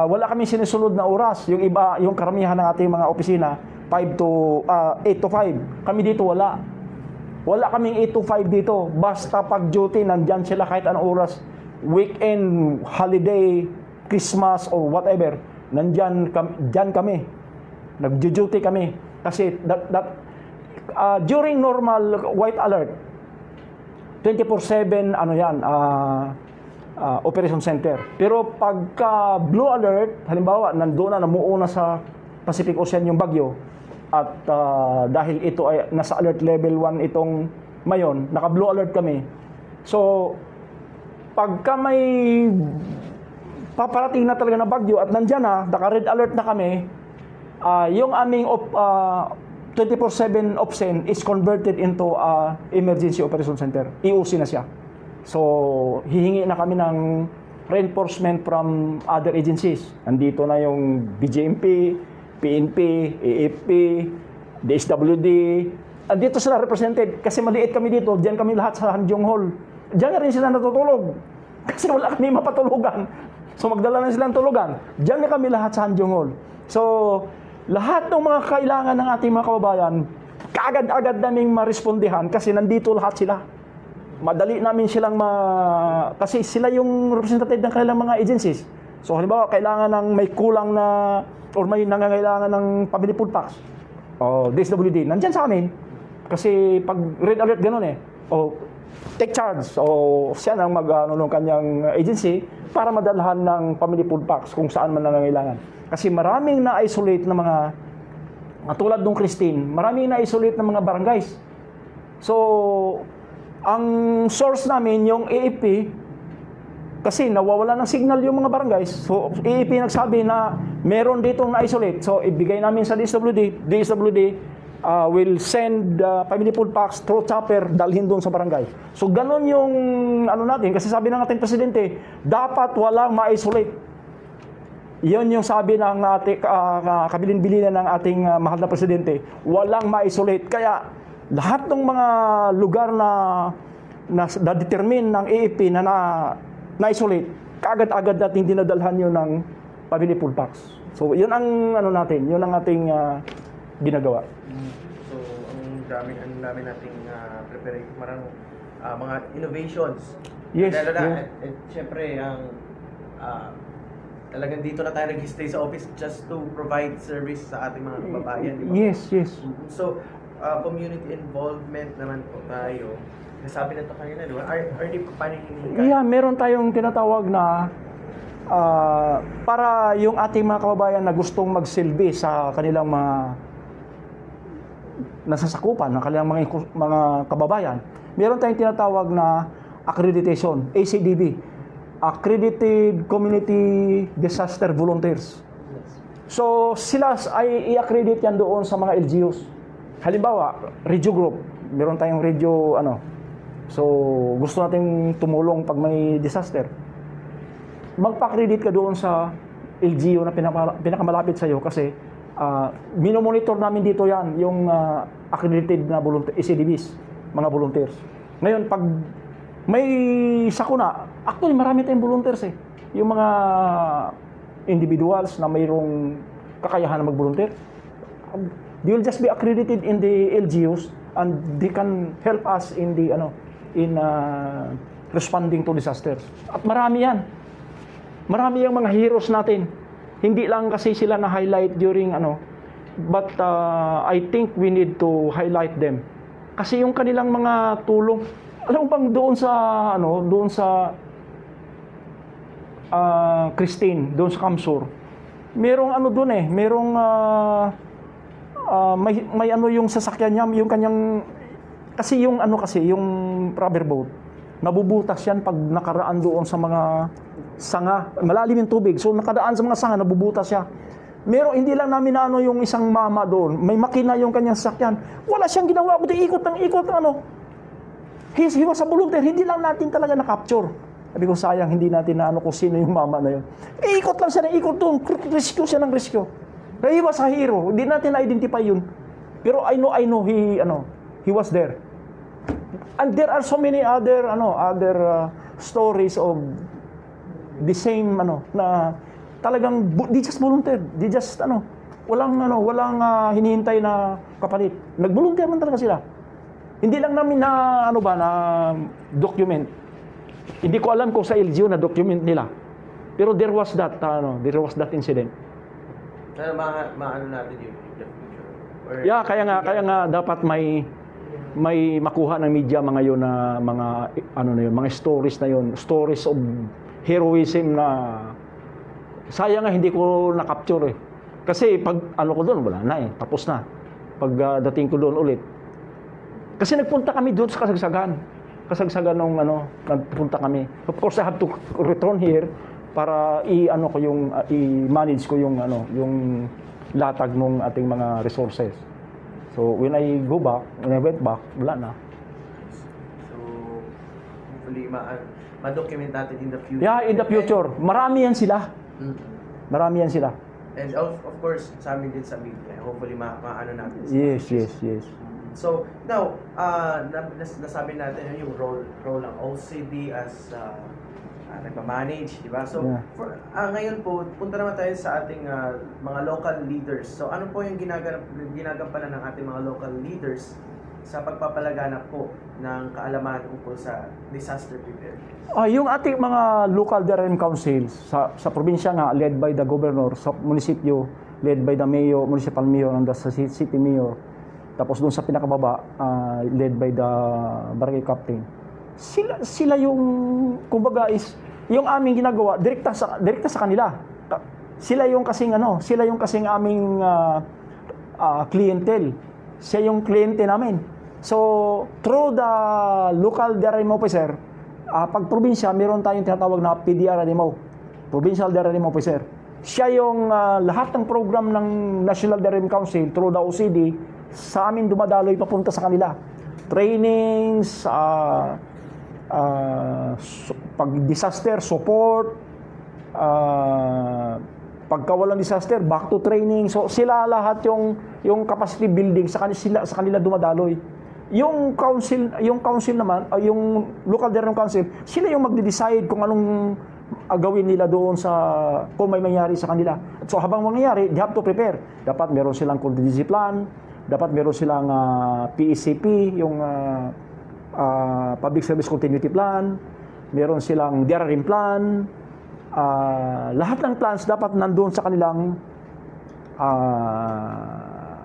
S4: wala kaming sinusunod na oras. Yung iba, yung karamihan ng ating mga opisina, 8 to 5. Kami dito, wala. Wala kaming 8 to 5 dito. Basta pag-duty, nandyan sila kahit anong oras. Weekend, holiday, Christmas, or whatever. Nandyan kami. Nag-duty kami. Kasi during normal white alert, 24/7 operation center. Pero pagka blue alert, halimbawa nandoon na namuuna sa Pacific Ocean yung bagyo at dahil ito ay nasa alert level 1 itong mayon, naka blue alert kami. So pagka may paparating na talaga na bagyo at nandiyan na, naka-red alert na kami, yung aming 24/7 OPSEN is converted into Emergency Operation Center. EOC na siya. So, hihingi na kami ng reinforcement from other agencies. Nandito na yung BJMP, PNP, AFP, DSWD. Andito sila represented kasi maliit kami dito. Diyan kami lahat sa Hanjong Hall. Diyan na rin sila natutulog. Kasi wala kami mapatulugan. So magdala na silang tulugan. Diyan na kami lahat sa Hanjong Hall. So lahat ng mga kailangan ng ating mga kababayan, kaagad-agad naming marespondihan kasi nandito lahat sila. Madali namin silang kasi sila yung representative ng kanilang mga agencies. So halimbawa, kailangan ng may kulang na or may nangangailangan ng family food packs o DSWD, nandyan sa amin. Kasi pag red alert ganun o take charge o siya nang mag-ano ng kanyang agency para madalhan ng family food packs kung saan man nangangailangan. Kasi maraming na-isolate na mga tulad nung Christine, maraming na-isolate na mga barangays. So, ang source namin yung AFP kasi nawawala ng signal yung mga barangays. So, AFP nagsabi na meron ditong na-isolate. So, ibigay namin sa DSWD. DSWD will send family food packs through chopper, dalhin doon sa barangay. So, ganun yung natin. Kasi sabi ng ating presidente, dapat walang ma-isolate. Yun yung sabi ng ating kabilin-bilinan ng ating mahal na presidente, walang ma-isolate. Kaya lahat ng mga lugar na determine ng AFP na-isolate, kaagad-agad natin dinadalhan yun ng family food packs. So, yun ang natin, yun ang ating ginagawa.
S3: So, ang dami nating prepare, marang mga innovations.
S4: Yes.
S3: Lalo na,
S4: Yeah.
S3: at syempre, talagang dito na tayo nag-stay sa office just to provide service sa ating mga kababayan. Di ba?
S4: Yes, yes.
S3: So, community involvement naman po tayo. Nasabi na ito kanina, di ba? RD, paano hinihingi?
S4: Yeah, meron tayong tinatawag na para yung ating mga kababayan na gustong magsilbi sa kanilang mga nasasakupan ng kanilang mga kababayan, meron tayong tinatawag na accreditation, ACDV, Accredited Community Disaster Volunteers. So, sila ay i-accredit yan doon sa mga LGUs. Halimbawa, radio group, meron tayong radio, so gusto nating tumulong pag may disaster. Magpa-accredit ka doon sa LGU na pinakamalapit sa iyo kasi minomonitor namin dito yan, yung accredited na ACDVs, mga volunteers. Ngayon, pag may sakuna, actually marami tayong volunteers yung mga individuals na mayroong kakayahan na mag-volunteer. They will just be accredited in the LGUs and they can help us in the responding to disasters. At marami yan. Marami yung mga heroes natin. Hindi lang kasi sila na-highlight during but I think we need to highlight them. Kasi yung kanilang mga tulong, alam mo bang doon sa Christine, doon sa Kamsur, merong doon merong may yung sasakyan niya, yung kanyang, kasi yung rubber boat, nabubutas yan pag nakaraan doon sa mga sanga, malalim yung tubig, so nakadaan sa mga sanga, nabubutas siya. Hindi lang namin yung isang mama doon, may makina yung kanyang sasakyan, wala siyang ginawa, kundi ikot ng ikot, he was a volunteer, hindi lang natin talaga na-capture. Sabi ko, sayang, hindi natin kung sino yung mama na yun. Ikot lang siya ng ikot doon, rescue siya ng rescue. He was a hero, hindi natin na-identify yun. Pero I know he was there. And there are so many other stories of the same na talagang they just volunteered. They just walang hinihintay na kapalit. Nag-volunteer man talaga sila. Hindi lang namin na na document. Hindi ko alam kung sa LGU na document nila. Pero there was that incident.
S3: Sana maano natin yung in the future. Or,
S4: Yeah, kaya nga dapat may makuha ng media mga yun na mga stories na yun, stories of heroism na sayang nga hindi ko na-capture Kasi pag ko doon, wala na tapos na. Pag dating ko doon ulit. Kasi nagpunta kami doon sa kasagsagan nung nagpunta kami. Of course, I have to return here para i-manage ko yung latag ng ating mga resources. So when I went back, wala na.
S3: So, hopefully, ma-document natin in the future.
S4: Yeah, in the future. Marami yan sila. Marami yan sila.
S3: And of course, sa amin din sa media. Hopefully, maano natin.
S4: Yes.
S3: So, now, nasabi natin yung role ng OCD as nagpa-manage, di ba? So,
S4: Yeah.
S3: Ngayon po, punta naman tayo sa ating mga local leaders. So, ano po yung ginagampanan ng ating mga local leaders sa pagpapalaganap po ng kaalaman ukol sa disaster preparedness?
S4: Yung ating mga local DRM councils sa probinsya nga, led by the governor, sa munisipyo, led by the mayor, municipal mayor, and the city mayor, tapos doon sa pinakababa, led by the barangay captain. Sila yung, kumbaga yung aming ginagawa, direkta sa kanila. Sila yung kasing aming clientele. Siya yung kliyente namin. So, through the local DRM officer, pag probinsya, meron tayong tinatawag na PDRMO, Provincial DRM Officer. Siya yung lahat ng program ng National DRM Council through the OCD, sa amin dumadaloy papunta sa kanila. Trainings, pag disaster support, pagka walang disaster back to training. So sila lahat yung capacity building sa kanila dumadaloy. Yung council naman, yung local DRM council, sila yung magde-decide kung anong gawin nila doon kung may mangyari sa kanila. So habang mangyayari, they have to prepare. Dapat meron silang contingency plan, dapat meron silang PECP, yung Public Service Continuity Plan, meron silang DRM plan, lahat ng plans dapat nandun sa kanilang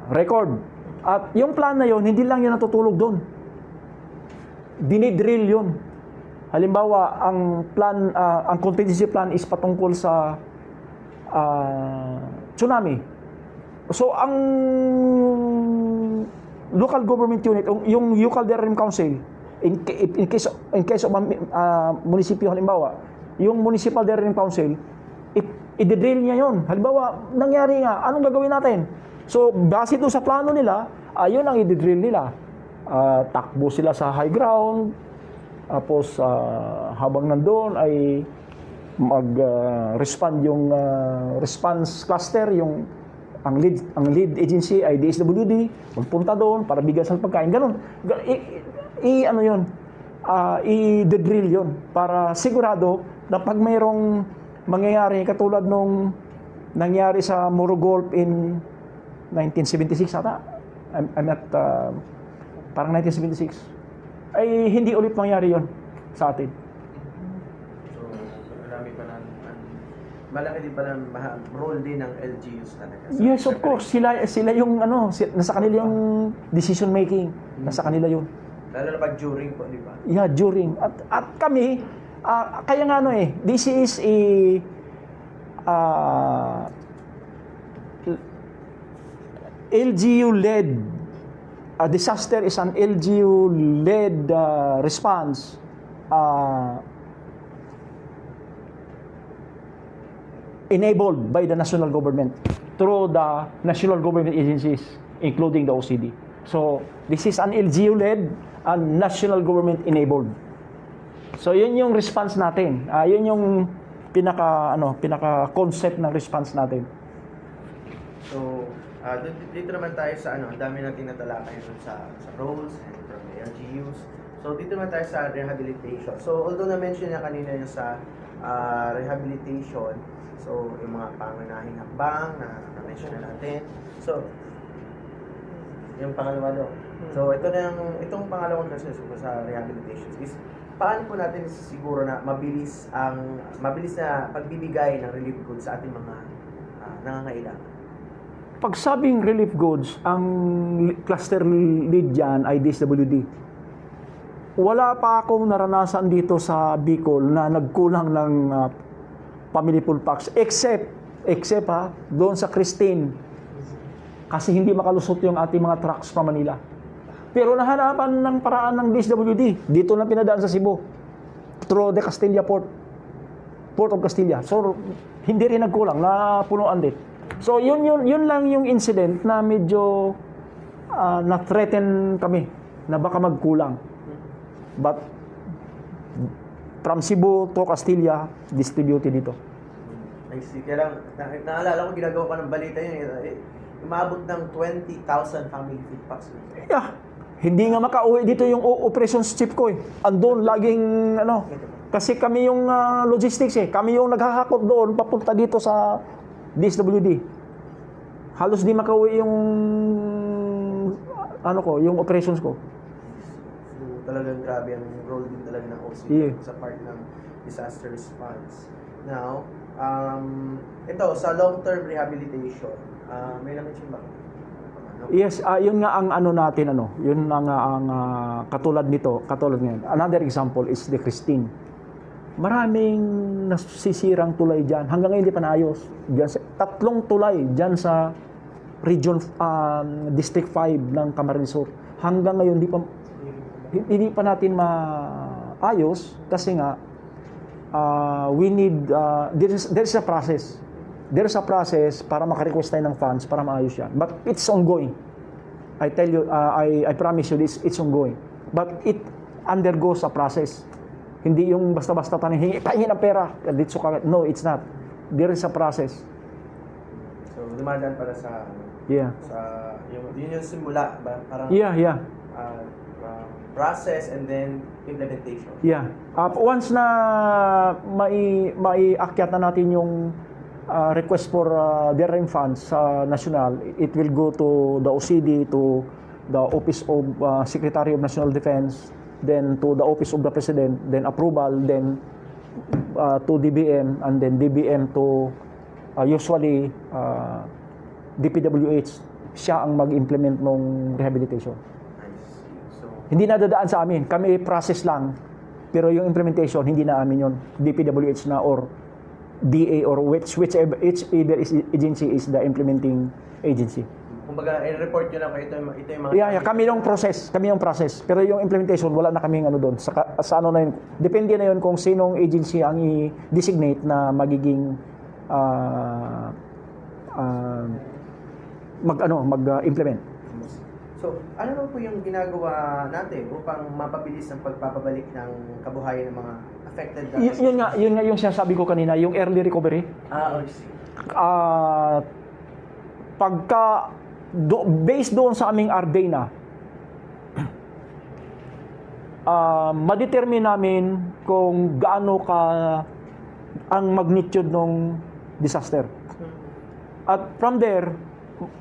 S4: record. At yung plan na yon, hindi lang yun natutulog doon. Dinidrill yun. Halimbawa, ang contingency plan is patungkol sa tsunami. So, ang local government unit, yung local DRM council, in case of munisipyo halimbawa, yung municipal DRM council, i-drill niya yon. Halimbawa, nangyari nga, anong gagawin natin? So, base doon sa plano nila, yun ang i-drill nila. Takbo sila sa high ground, tapos habang nandoon ay mag-respond yung response cluster, ang lead agency ay DSWD, magpunta doon para bigyan sa pagkain. Ganun. I-drill yun para sigurado na pag mayroong mangyayari katulad nung nangyari sa Moro Gulf in 1976 ata. I'm not parang 1976. Ay hindi ulit mangyari yon sa atin.
S3: So, marami pa na, malaki din pala role din ng LGUs talaga. So,
S4: Yes, of course. Sila yung nasa kanila yung decision making. Nasa kanila yun.
S3: Lalo na pag during po, di ba?
S4: Yeah, during. At kami, kaya nga this is LGU-led, disaster is an LGU-led response. Enabled by the national government through the national government agencies, including the OCD. So, this is an LGU-led and national government enabled. So, yun yung response natin. Yun yung pinaka concept ng response natin.
S3: So, dito naman tayo sa ang dami nating natalakay sa roles and from the LGUs. So, dito naman tayo sa rehabilitation. So, although na-mention niya kanina yung sa rehabilitation, so, yung mga pangunahing hakbang na na-mention na natin. So, yung pangalawa do. So, itong pangalawang kasi sa rehabilitation is paano po natin siguro na mabilis na pagbibigay ng relief goods sa ating mga nangangailangan.
S4: Pag sabing relief goods, ang cluster lead dyan ay DSWD. Wala pa akong naranasan dito sa Bicol na nagkulang ng family full packs except doon sa Christine kasi hindi makalusot yung ating mga trucks from Manila. Pero nahanapan ng paraan ng DSWD. Dito lang pinadaan sa Cebu through the Castilla Port of Castilla. So hindi rin nagkulang, napunuan din. So yun lang yung incident na medyo na-threaten kami na baka magkulang. But from Cebu to Castilla, distributed dito.
S3: I see. Kaya lang, naalala ko, ginagawa ko ng balita yun. Umabot ng 20,000 family food packs.
S4: Yeah. Hindi nga makauwi dito yung operations chief ko eh. Andun laging kasi kami yung logistics eh. Kami yung naghahakot doon papunta dito sa DSWD. Halos di makauwi yung yung operations ko.
S3: So, talagang grabe ang role din talaga ng OCD sa part ng disaster response. Now, ito sa long-term rehabilitation, may na-mention ba?
S4: Yes, yun nga ang natin yun ang katulad ngayon. Another example is the Christine. Maraming nasisirang tulay diyan. Hanggang ngayon hindi pa naayos. Diyan sa 3 tulay diyan sa Region District 5 ng Camarines Sur. Hanggang ngayon hindi pa natin maayos kasi nga we need there's a process. There's a process para maka-request tayo ng funds para maayos yan. But it's ongoing. I tell you, I promise you this, it's ongoing. But it undergoes a process. Hindi yung basta-basta hingi ng pera. No, it's not. There is a process.
S3: So, dumadaan para sa yun yung simula ba? Parang process and then implementation.
S4: Yeah. Once na maiakyat na natin yung request for therein funds sa national, it will go to the OCD, to the Office of Secretary of National Defense, then to the Office of the President, then approval, then to DBM, and then DBM to usually DPWH. Siya ang mag-implement ng rehabilitation.
S3: So,
S4: Hindi na dadaan sa amin. Kami process lang. Pero yung implementation, hindi na amin yun. DPWH na or DA or whichever either agency is the implementing agency.
S3: kumbaga, i-report nyo lang kayo, ito yung mga...
S4: Kami yung process. Pero yung implementation, wala na kaming doon. Sa na yun. Depende na yun kung sinong agency ang i-designate na magiging mag-implement.
S3: So, ano na po yung ginagawa natin upang mapabilis ang pagpapabalik ng kabuhayan ng mga affected?
S4: Yun nga yung sinasabi ko kanina, yung early recovery. Based doon sa aming RDNA, ma-determine namin kung gaano ka ang magnitude ng disaster. At from there,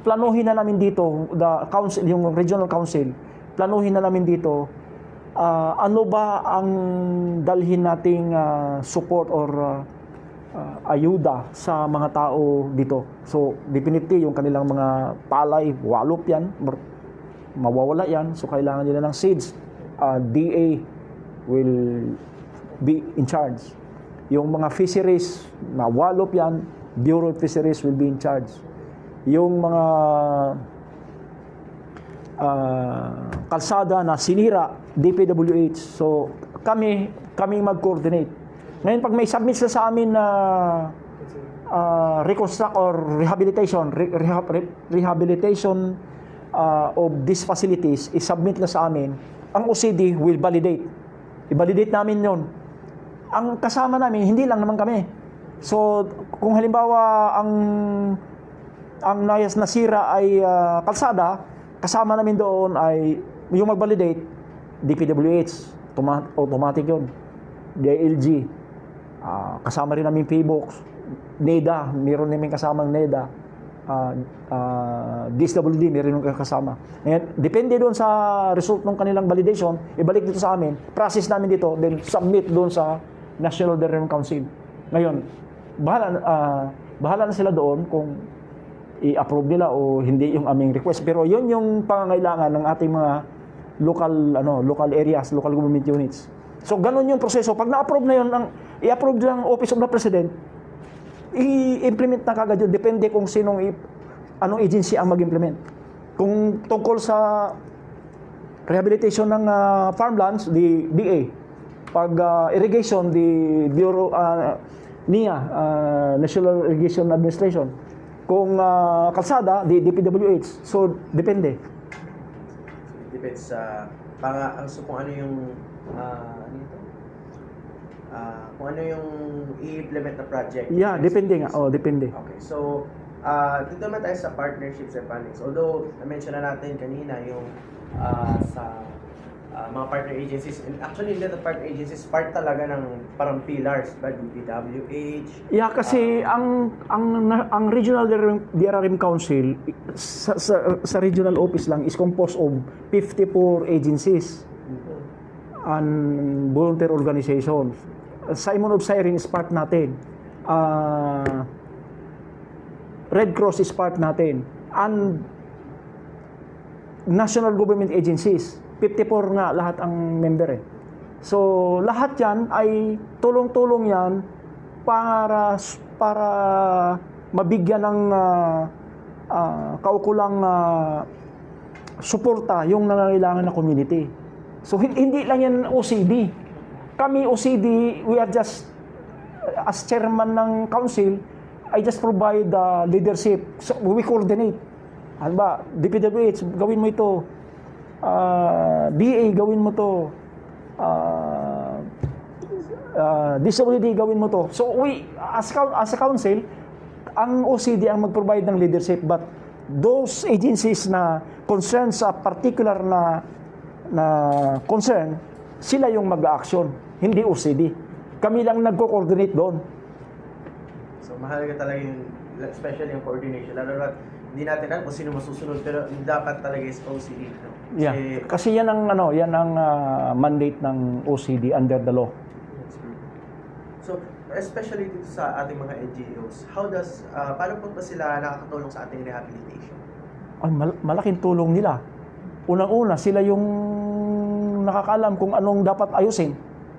S4: planuhin na namin dito, the council, yung regional council, planuhin na namin dito, ano ba ang dalhin nating support or ayuda sa mga tao dito. So, definitely, yung kanilang mga palay, walop yan, mawawala yan. So, kailangan nila ng seeds. DA will be in charge. Yung mga fisheries na walop yan, Bureau of Fisheries will be in charge. Yung mga kalsada na sinira, DPWH. So, kami mag-coordinate. Ngayon, pag may submit sila sa amin na reconstruct or rehabilitation of these facilities, i-submit na sa amin, ang OCD will validate. I-validate namin yon. Ang kasama namin, hindi lang naman kami. So, kung halimbawa ang nasira ay kalsada, kasama namin doon ay yung mag-validate, DPWH, automatic yun. DILG, kasama rin namin PBOX, NEDA, meron namin kasamang NEDA, DSWD, meron namin kasama. Ngayon, depende doon sa result ng kanilang validation, ibalik dito sa amin, process namin dito, then submit doon sa National Environment Council. Ngayon, bahala na sila doon kung i-approve nila o hindi yung aming request. Pero yun yung pangangailangan ng ating mga local areas, local government units. So, ganun yung proseso. Pag na-approve na yun, i-approve ng Office of the President, i-implement na kagad yun. Depende kung anong agency ang mag-implement. Kung tungkol sa rehabilitation ng farmlands, the DA. Pag irrigation, the Bureau, NIA, National Irrigation Administration. Kung kalsada, the DPWH. So, depende.
S3: Depends sa kung ano yung kung ano yung i-implement na project.
S4: Yeah, depende nga. Oh, depende.
S3: Okay. So, dito naman tayo sa partnerships and fundings. Although, na-mention na natin kanina yung sa mga partner agencies. And actually, hindi na partner agencies, part talaga ng parang pillars, ba? DPWH.
S4: Yeah, kasi ang Regional DRRM Council sa regional office lang is composed of 54 agencies and volunteer organizations. Simon of Siren is part natin. Red Cross is part natin. And national government agencies. 54 nga lahat ang member eh. So, lahat yan ay tulong-tulong yan para mabigyan ng kaukulang suporta yung nangangailangan na community. So, hindi lang yan OCD. Kami OCD, we are just, as chairman ng council, I just provide the leadership. So, we coordinate. Ano ba, DPWH, gawin mo ito. DA, gawin mo to. DSWD, gawin mo to. So, we, as a council, ang OCD ang mag-provide ng leadership, but those agencies na concern sa particular na concern, sila yung mag-action, hindi OCD. Kami lang nagko-coordinate doon.
S3: So, mahalaga talaga yung, especially yung coordination. Lalo na, hindi natin alam kung sino masusunod, pero dapat talaga is OCD. No?
S4: Yeah. Kasi yan ang mandate ng OCD under the law.
S3: So, especially dito sa ating mga NGOs, paano po ba sila nakakatulong sa ating rehabilitation?
S4: Ay, malaking tulong nila. Unang-una, sila yung nakakaalam kung anong dapat ayusin.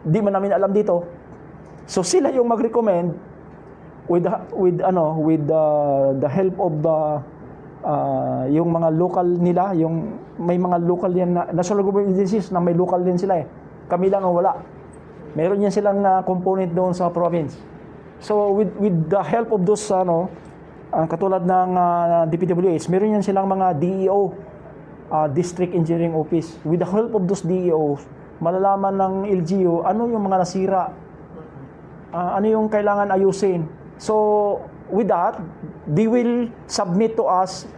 S4: Di man namin alam dito. So, sila yung mag-recommend with the help of the yung mga local nila, yung may mga local yan na national government agencies na may local din sila eh. Kami lang ang wala. Meron yan silang component doon sa province. So with the help of those katulad ng DPWH, meron yan silang mga DEO, District Engineering Office. With the help of those DEOs, malalaman ng LGU ano yung mga nasira, ano yung kailangan ayusin. So with that, they will submit to us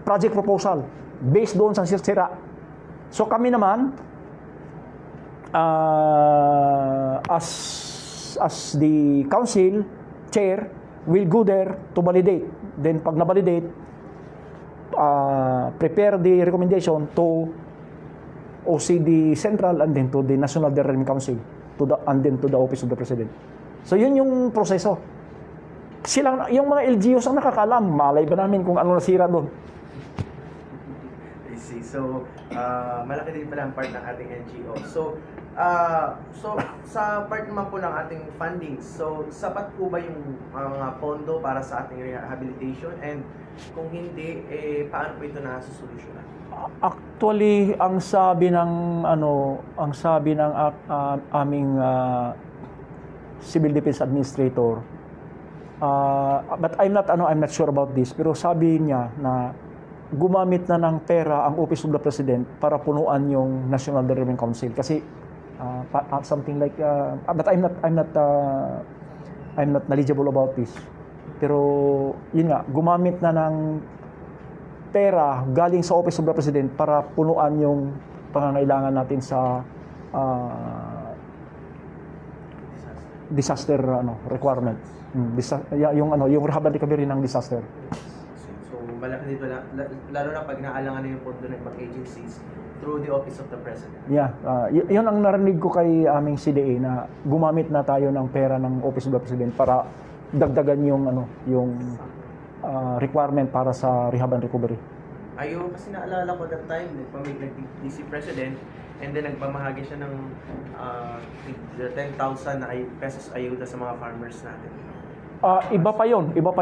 S4: project proposal based doon sa sira. So kami naman, as the council chair, will go there to validate. Then pag na-validate, prepare the recommendation to OCD Central and then to the National Dairy Council and then to the Office of the President. So yun yung proseso. Sila, yung mga LGUs ang nakakaalam. Malay ba namin kung ano nasira doon?
S3: I see. So, malaki din pala ang part ng ating NGO. So sa part naman po ng ating funding, so sapat po ba yung mga pondo para sa ating rehabilitation? And kung hindi, paano po ito nasusolusyonan?
S4: Actually, ang sabi ng aming Civil Defense Administrator, but I'm not sure about this, pero sabi niya na gumamit na ng pera ang Office of the President para punuan yung National Development Council kasi something like but I'm not knowledgeable about this. Pero yun nga, gumamit na ng pera galing sa Office of the President para punuan yung pangangailangan natin sa disaster requirement. Yung rehab and recovery ng disaster.
S3: So malaki dito lalo na pag naalangan na yung pondo ng ibang agencies through the Office of the President.
S4: Yeah, yun ang narinig ko kay aming CDA na gumamit na tayo ng pera ng Office of the President para dagdagan yung requirement para sa rehab and recovery.
S3: Ayun, kasi naalala ko that time, nag-DC President, and then nagpamahagi siya ng 10,000 na pesos ayuda sa mga farmers natin.
S4: Iba pa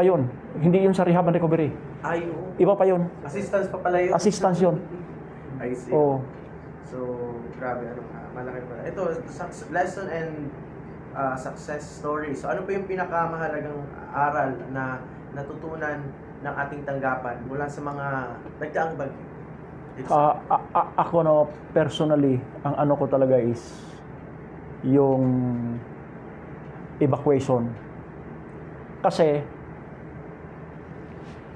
S4: yon. Hindi yun sa rehab and recovery.
S3: Ayun.
S4: Iba pa yon.
S3: Assistance pa pala yun.
S4: Assistance yun.
S3: I see.
S4: Oo.
S3: So, grabe, malaki pala. Ito, lesson and success story. So, ano pa yung pinakamahalagang aral na natutunan ng ating tanggapan mula sa mga nagdaang bagyo?
S4: Ako personally, ang ko talaga is yung evacuation. Kasi,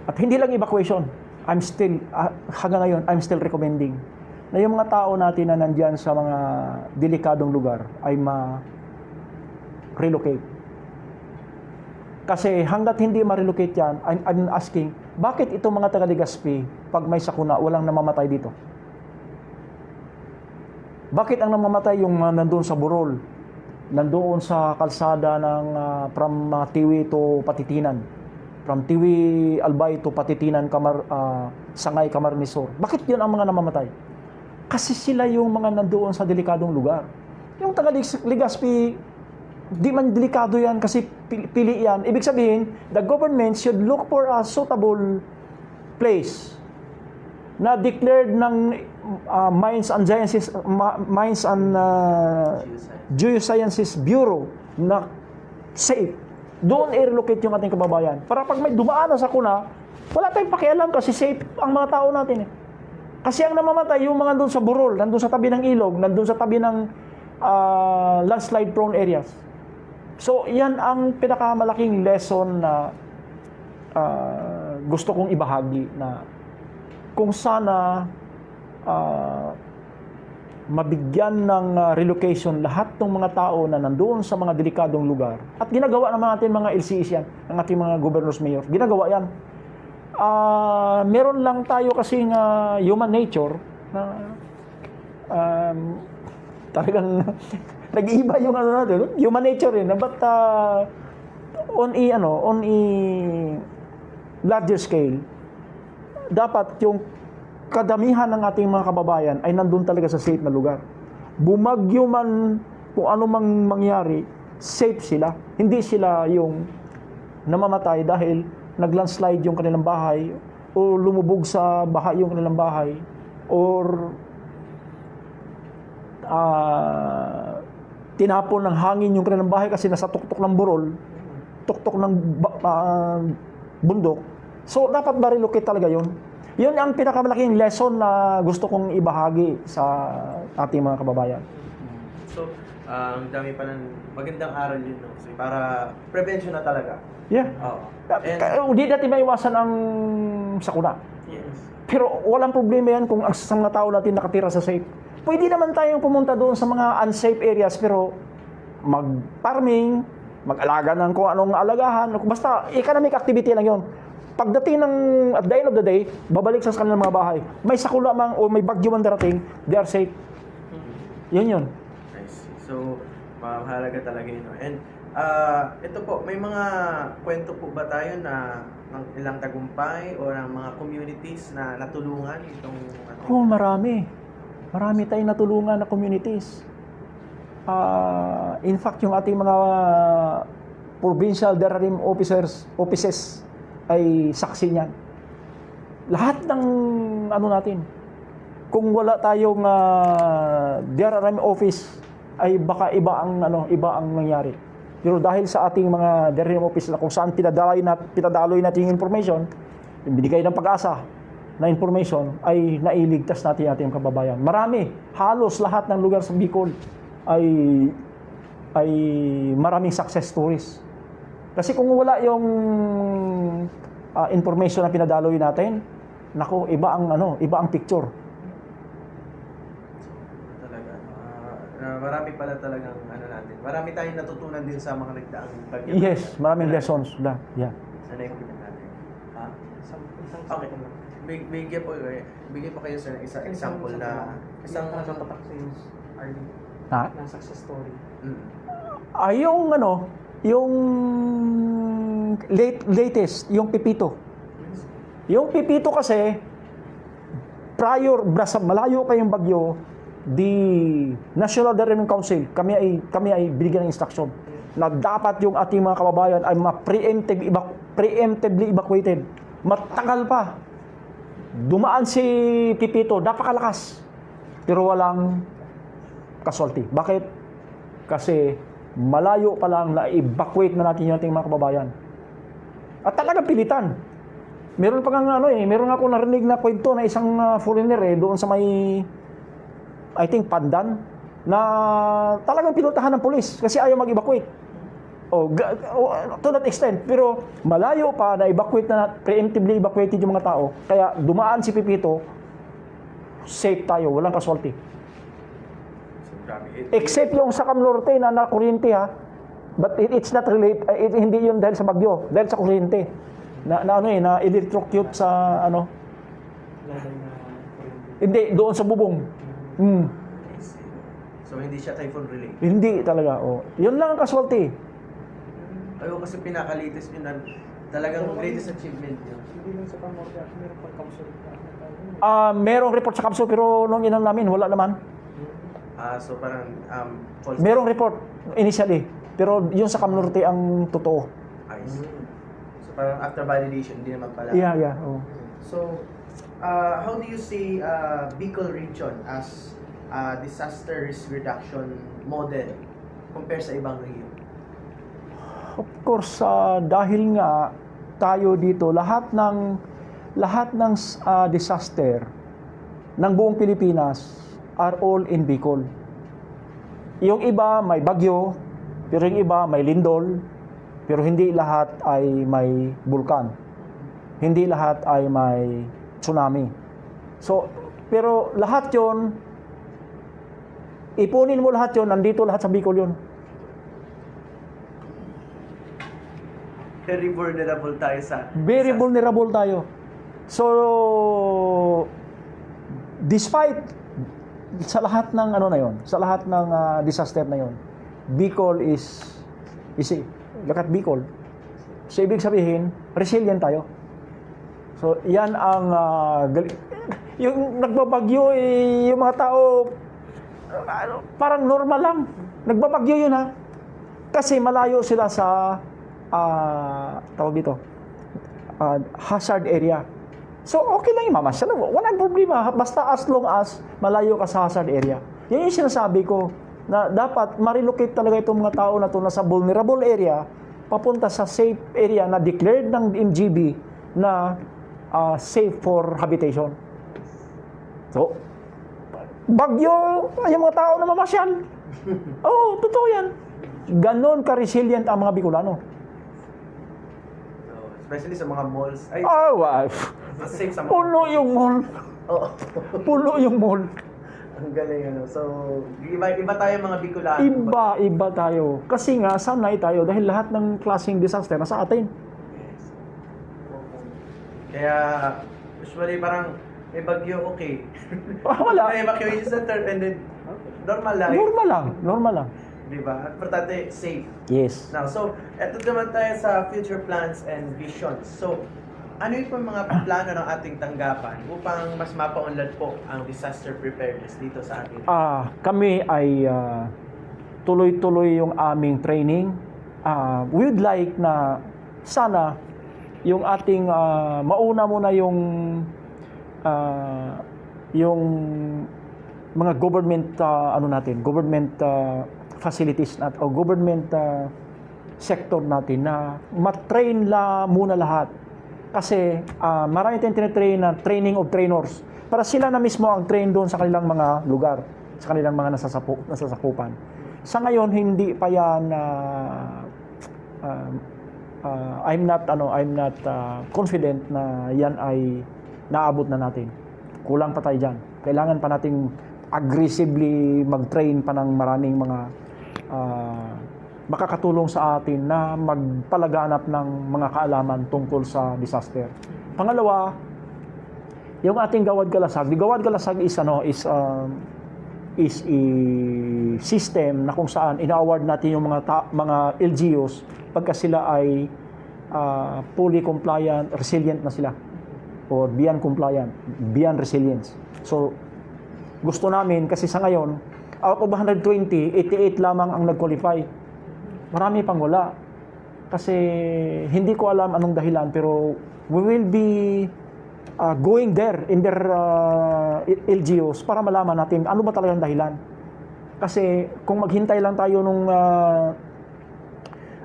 S4: at hindi lang evacuation, hanggang ngayon, I'm still recommending na yung mga tao natin na nandyan sa mga delikadong lugar ay ma-relocate. Kasi hanggat hindi ma-relocate yan, I'm asking, bakit itong mga taga-Legazpi, pag may sakuna, walang namamatay dito? Bakit ang namamatay yung nandoon sa Burol, nandoon sa kalsada ng from Tiwi to Patitinan, from Tiwi Albay to Patitinan, Sangay, Camarnesor? Bakit yun ang mga namamatay? Kasi sila yung mga nandoon sa delikadong lugar. Yung taga-Legazpi, di man delikado yan kasi pili yan. Ibig sabihin, the government should look for a suitable place na declared ng Mines and Geosciences Bureau na safe. Doon i-relocate yung ating kababayan. Para pag may dumaan na sakuna, wala tayong pakialam kasi safe ang mga tao natin. Kasi ang namamatay yung mga doon sa Burol, nandun sa tabi ng ilog, nandun sa tabi ng landslide prone areas. So, yan ang pinakamalaking lesson na gusto kong ibahagi na kung sana mabigyan ng relocation lahat ng mga tao na nandoon sa mga delikadong lugar. At ginagawa naman natin mga LCEs yan, ng ating mga governors, mayor. Ginagawa yan. Meron lang tayo kasing human nature na talagang nag-iiba yung natin, human nature rin. But on a larger scale, dapat yung kadamihan ng ating mga kababayan ay nandun talaga sa safe na lugar. Bumagyo man, kung ano mang mangyari, safe sila. Hindi sila yung namamatay dahil naglandslide yung kanilang bahay o lumubog sa baha yung kanilang bahay or tinapon ng hangin yung kanilang bahay kasi nasa tuktok ng burol, tuktok ng bundok. So, dapat ma-relocate talaga yun. Yun ang pinakamalaking lesson na gusto kong ibahagi sa ating mga kababayan.
S3: So, ang dami pa ng magandang aral yun, no? So, para prevention na talaga.
S4: Yeah.
S3: Oo.
S4: Hindi natin maiwasan ang sakuna.
S3: Yes.
S4: Pero walang problema yan kung ang mga tao natin nakatira sa safe. Pwede naman tayong pumunta doon sa mga unsafe areas pero mag-farming, mag-alaga ng kung anong alagahan, basta economic activity lang yon. Pagdating ng at the end of the day, babalik sa kanilang mga bahay. May sakula mang o may bagyo man darating, they are safe. Yun.
S3: I see. So, mahalaga talaga yun. No? And ito po, may mga kwento po ba tayo na ng ilang tagumpay o ng mga communities na natulungan itong
S4: Oh, marami. Marami tayong natulungan na communities. In fact, yung ating mga provincial DRRM offices ay saksi niyan. Lahat ng ano natin, kung wala tayong DRRM office, ay baka iba ang nangyari. Pero dahil sa ating mga DRRM office na kung saan pinadaloy natin yung information, yung binigay ng pag-asa na information, ay nailigtas natin ating kababayan. Marami, halos lahat ng lugar sa Bicol ay maraming success stories. Kasi kung wala yung information na pinadaloy natin, nako, iba ang picture.
S3: Talaga. Marami pala talagang natin. Marami tayong natutunan din sa mga nagdaang bagyo.
S4: Yes, maraming lessons. Yeah.
S3: Sana implement natin. Okay. Bigyan po kayo sa isang example na isang
S5: tatak sa yung RD
S4: Ha?
S5: na success story.
S4: Yung latest, yung Pipito. Yung Pipito kasi, prior, malayo pa yung bagyo, the National Development Council, kami ay binigyan ng instruction na dapat yung ating mga kababayan ay preemptively evacuated. Matagal pa. Dumaan si Pipito, napakalakas. Pero walang casualty. Bakit? Kasi malayo pa lang na evacuate na natin yung ating mga kababayan. At talagang pilitan. Meron pa meron ako narinig na kwento na isang foreigner doon sa may, I think, Pandan, na talagang pinuntahan ng pulis kasi ayaw mag-evacuate. To that extent. Pero malayo pa na preemptively evacuated yung mga tao. Kaya dumaan si Pipito, safe tayo, walang casualty. Except yung sa Camnorte na kuryente but it's not related, hindi yun dahil sa bagyo, dahil sa kuryente. Na electrocute sa
S5: Lalay na kuryente.
S4: Hindi, doon sa bubong.
S3: So, hindi siya typhoon related.
S4: Hindi talaga, Yun lang ang casualty.
S3: Ayaw kasi pinakalitis yun na talagang greatest achievement yun.
S5: Hindi lang sa Pamorga, meron pang kapsul.
S4: Merong report sa kapso pero nung inang namin, wala naman.
S3: So parang false.
S4: Merong report initially, pero yung sa Camnorte ang totoo.
S3: I see. So parang after validation, hindi naman pala.
S4: Yeah.
S3: So, how do you see Bicol region as disaster risk reduction model compare sa ibang region?
S4: Of course, dahil nga tayo dito, lahat ng disaster ng buong Pilipinas are all in Bicol. Yung iba may bagyo, pero yung iba may lindol, pero hindi lahat ay may bulkan. Hindi lahat ay may tsunami. So, pero lahat yon, ipunin mo lahat yon, nandito lahat sa Bicol yon.
S3: Very vulnerable tayo sa
S4: Very vulnerable tayo. So, despite sa lahat ng sa lahat ng disaster na yon, Bicol is safe. Look at Bicol. So, ibig sabihin, resilient tayo. So, yan ang yung nagbabagyo, yung mga tao parang normal lang. Nagbabagyo yun kasi malayo sila sa tawag dito, hazard area. So, okay lang yung mamasyal. Walang problema. Basta as long as malayo ka sa hazard area. Yun yung sinasabi ko, na dapat ma-relocate talaga itong mga tao na ito na sa vulnerable area, papunta sa safe area na declared ng MGB na safe for habitation. So, bagyo, yung mga tao na mamasyal. Totoo yan. Ganon ka-resilient ang mga Bicolano.
S3: So, especially sa mga malls. Ay, safe sa
S4: Puno yung mall. Puno yung mall.
S3: Ang galing So, iba tayo mga Bicolano.
S4: Iba tayo. Kasi nga, sanay tayo dahil lahat ng klaseng disaster nasa atin.
S3: Kaya, usually parang may bagyo, okay.
S4: Wala.
S3: May evacuation center and then normal lang.
S4: Normal lang.
S3: Diba? Importante, safe.
S4: Yes.
S3: Now, so, eto naman tayo sa future plans and visions. So, ano yung po mga plano ng ating tanggapan upang mas mapaunlad po ang disaster preparedness dito sa ating
S4: Kami ay tuloy-tuloy yung aming training. We would like na sana yung ating mauna muna yung mga government government facilities o government sector natin na matrain muna lahat. Kasi marami tayong tinitrain na training of trainers para sila na mismo ang train doon sa kanilang mga lugar, sa kanilang mga nasasakupan. Sa ngayon hindi pa yan I'm not confident na yan ay naabot na natin. Kulang pa tayo diyan. Kailangan pa nating aggressively mag-train pa ng maraming mga makakatulong sa atin na magpalaganap ng mga kaalaman tungkol sa disaster. Pangalawa, yung ating Gawad Kalasag. The Gawad Kalasag is a system na kung saan ina-award natin yung mga LGUs pagka sila ay fully compliant, resilient na sila or beyond compliant, beyond resilience. So, gusto namin kasi sa ngayon, out of 120, 88 lamang ang nag-qualify. Marami pang wala. Kasi hindi ko alam anong dahilan pero we will be going there in their LGUs para malaman natin ano ba talagang dahilan. Kasi kung maghintay lang tayo nung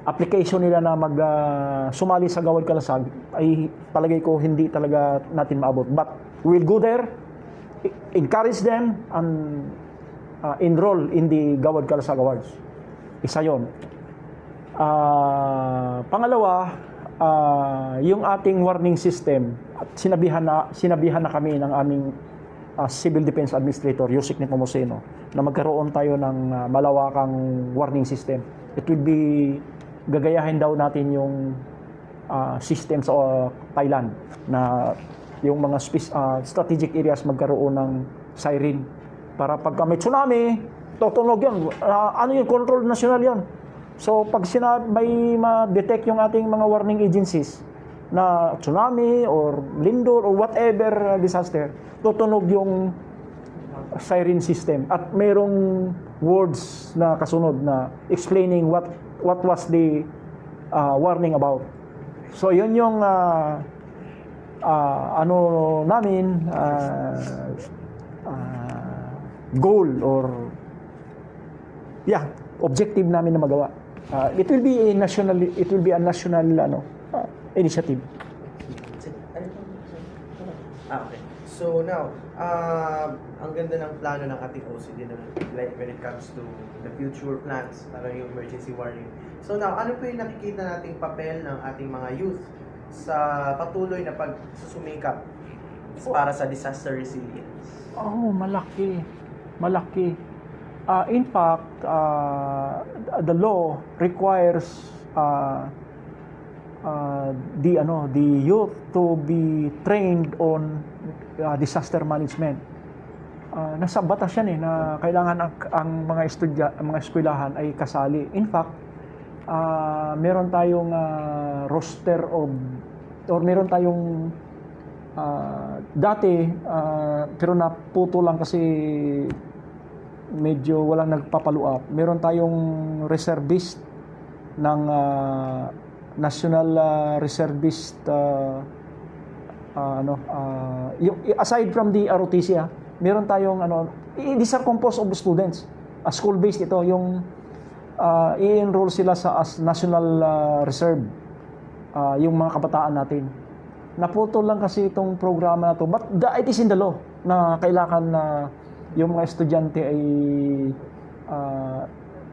S4: application nila na sumali sa Gawad Kalasag, ay palagay ko hindi talaga natin maabot. But we'll go there, encourage them, and enroll in the Gawad Kalasag Awards. Isa yun. Pangalawa, yung ating warning system, at sinabihan na kami ng aming Civil Defense Administrator, Yusik Nepomuceno, na magkaroon tayo ng malawakang warning system. It will be, gagayahin daw natin yung system sa Thailand, na yung mga strategic areas magkaroon ng siren. Para pagka may tsunami, tutunog yun. Ano yung control national yun? So, pag may ma-detect yung ating mga warning agencies na tsunami or lindol or whatever disaster, tutunog yung siren system. At mayroong words na kasunod na explaining what was the warning about. So, yun yung goal or objective namin na magawa. It will be a national initiative.
S3: Okay. So now, ang ganda ng plano ng ating OCD na like when it comes to the future plans, talagang yung emergency warning. So now, ano po yung nakikita nating papel ng ating mga youth sa patuloy na pagsusumikap para sa disaster resilience?
S4: Oh, malaki. In fact, the law requires the youth to be trained on disaster management. Nasa batas yan na kailangan ang mga eskwelahan ay kasali. In fact, meron tayong roster meron tayong dati pero naputo lang kasi medyo walang nagpapalo up. Meron tayong reservist ng National Reservist aside from the ROTC, meron tayong these are composed of students. School-based ito, yung i-enroll sila as National Reserve, yung mga kabataan natin. Naputol lang kasi itong programa na to, but it is in the law na kailangan na yung mga estudyante ay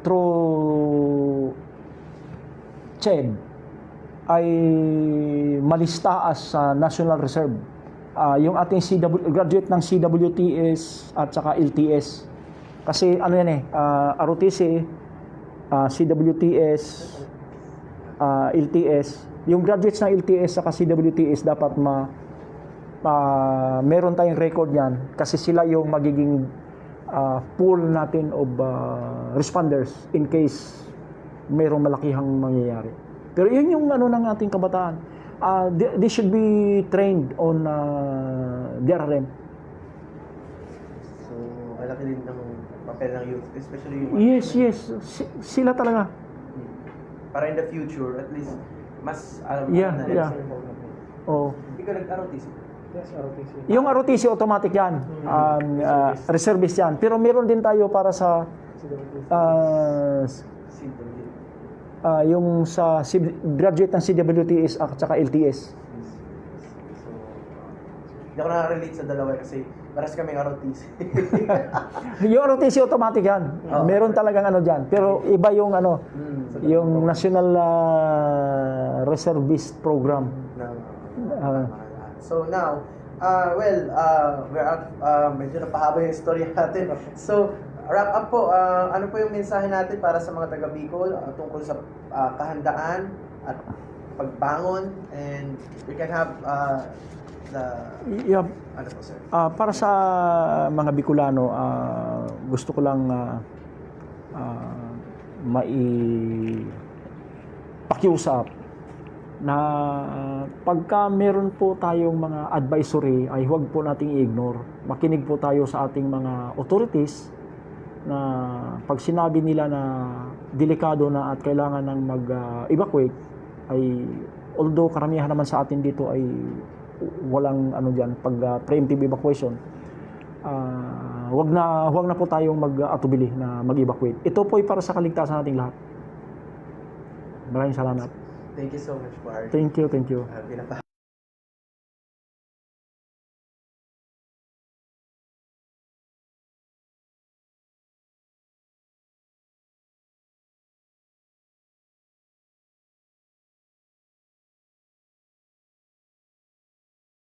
S4: through CHED ay malista as National Reserve. Yung ating graduate ng CWTS at saka LTS. Kasi ROTC, CWTS, LTS. Yung graduates ng LTS saka CWTS dapat meron tayong record niyan kasi sila yung magiging pool natin of responders in case mayroong malakihang mangyayari. Pero yun yung ano ng ating kabataan. They should be trained on DRRM.
S3: So, malaki din ng papel ng youth, especially yung...
S4: Yes. Sila talaga.
S3: Para in the future, at least, mas alam
S4: Yeah,
S3: na
S4: yeah. Oh.
S3: Ikaw nag-ROTC?
S5: Yes, ROTC.
S4: Yung ROTC automatic yan. Reservist yan. Pero meron din tayo para sa yung sa graduate ng CWTS at saka LTS.
S3: So, hindi ako nakaka-relate sa dalawa kasi paras kaming ROTC.
S4: Yung ROTC automatic yan.
S3: Oh.
S4: Meron talagang ano dyan. Pero iba yung ano, yung National Reservist Program.
S3: So now, we're out, medyo napahaba yung story natin. So, wrap up po, ano po yung mensahe natin para sa mga taga Bicol tungkol sa kahandaan at pagbangon, and we can have
S4: Yeah.
S3: ano po sir?
S4: Para sa mga Bicolano, gusto ko lang pakiusap na pagka meron po tayong mga advisory ay huwag po nating i-ignore. Makinig po tayo sa ating mga authorities na pag sinabi nila na delikado na at kailangan ng mag-evacuate, ay although karamihan naman sa atin dito ay walang ano diyan pag preemptive evacuation, wag na po tayong mag-atubili na mag-evacuate. Ito po ay para sa kaligtasan nating lahat. Maraming salamat.
S3: Thank you so much, Mark.
S4: Thank you.
S3: Pinapa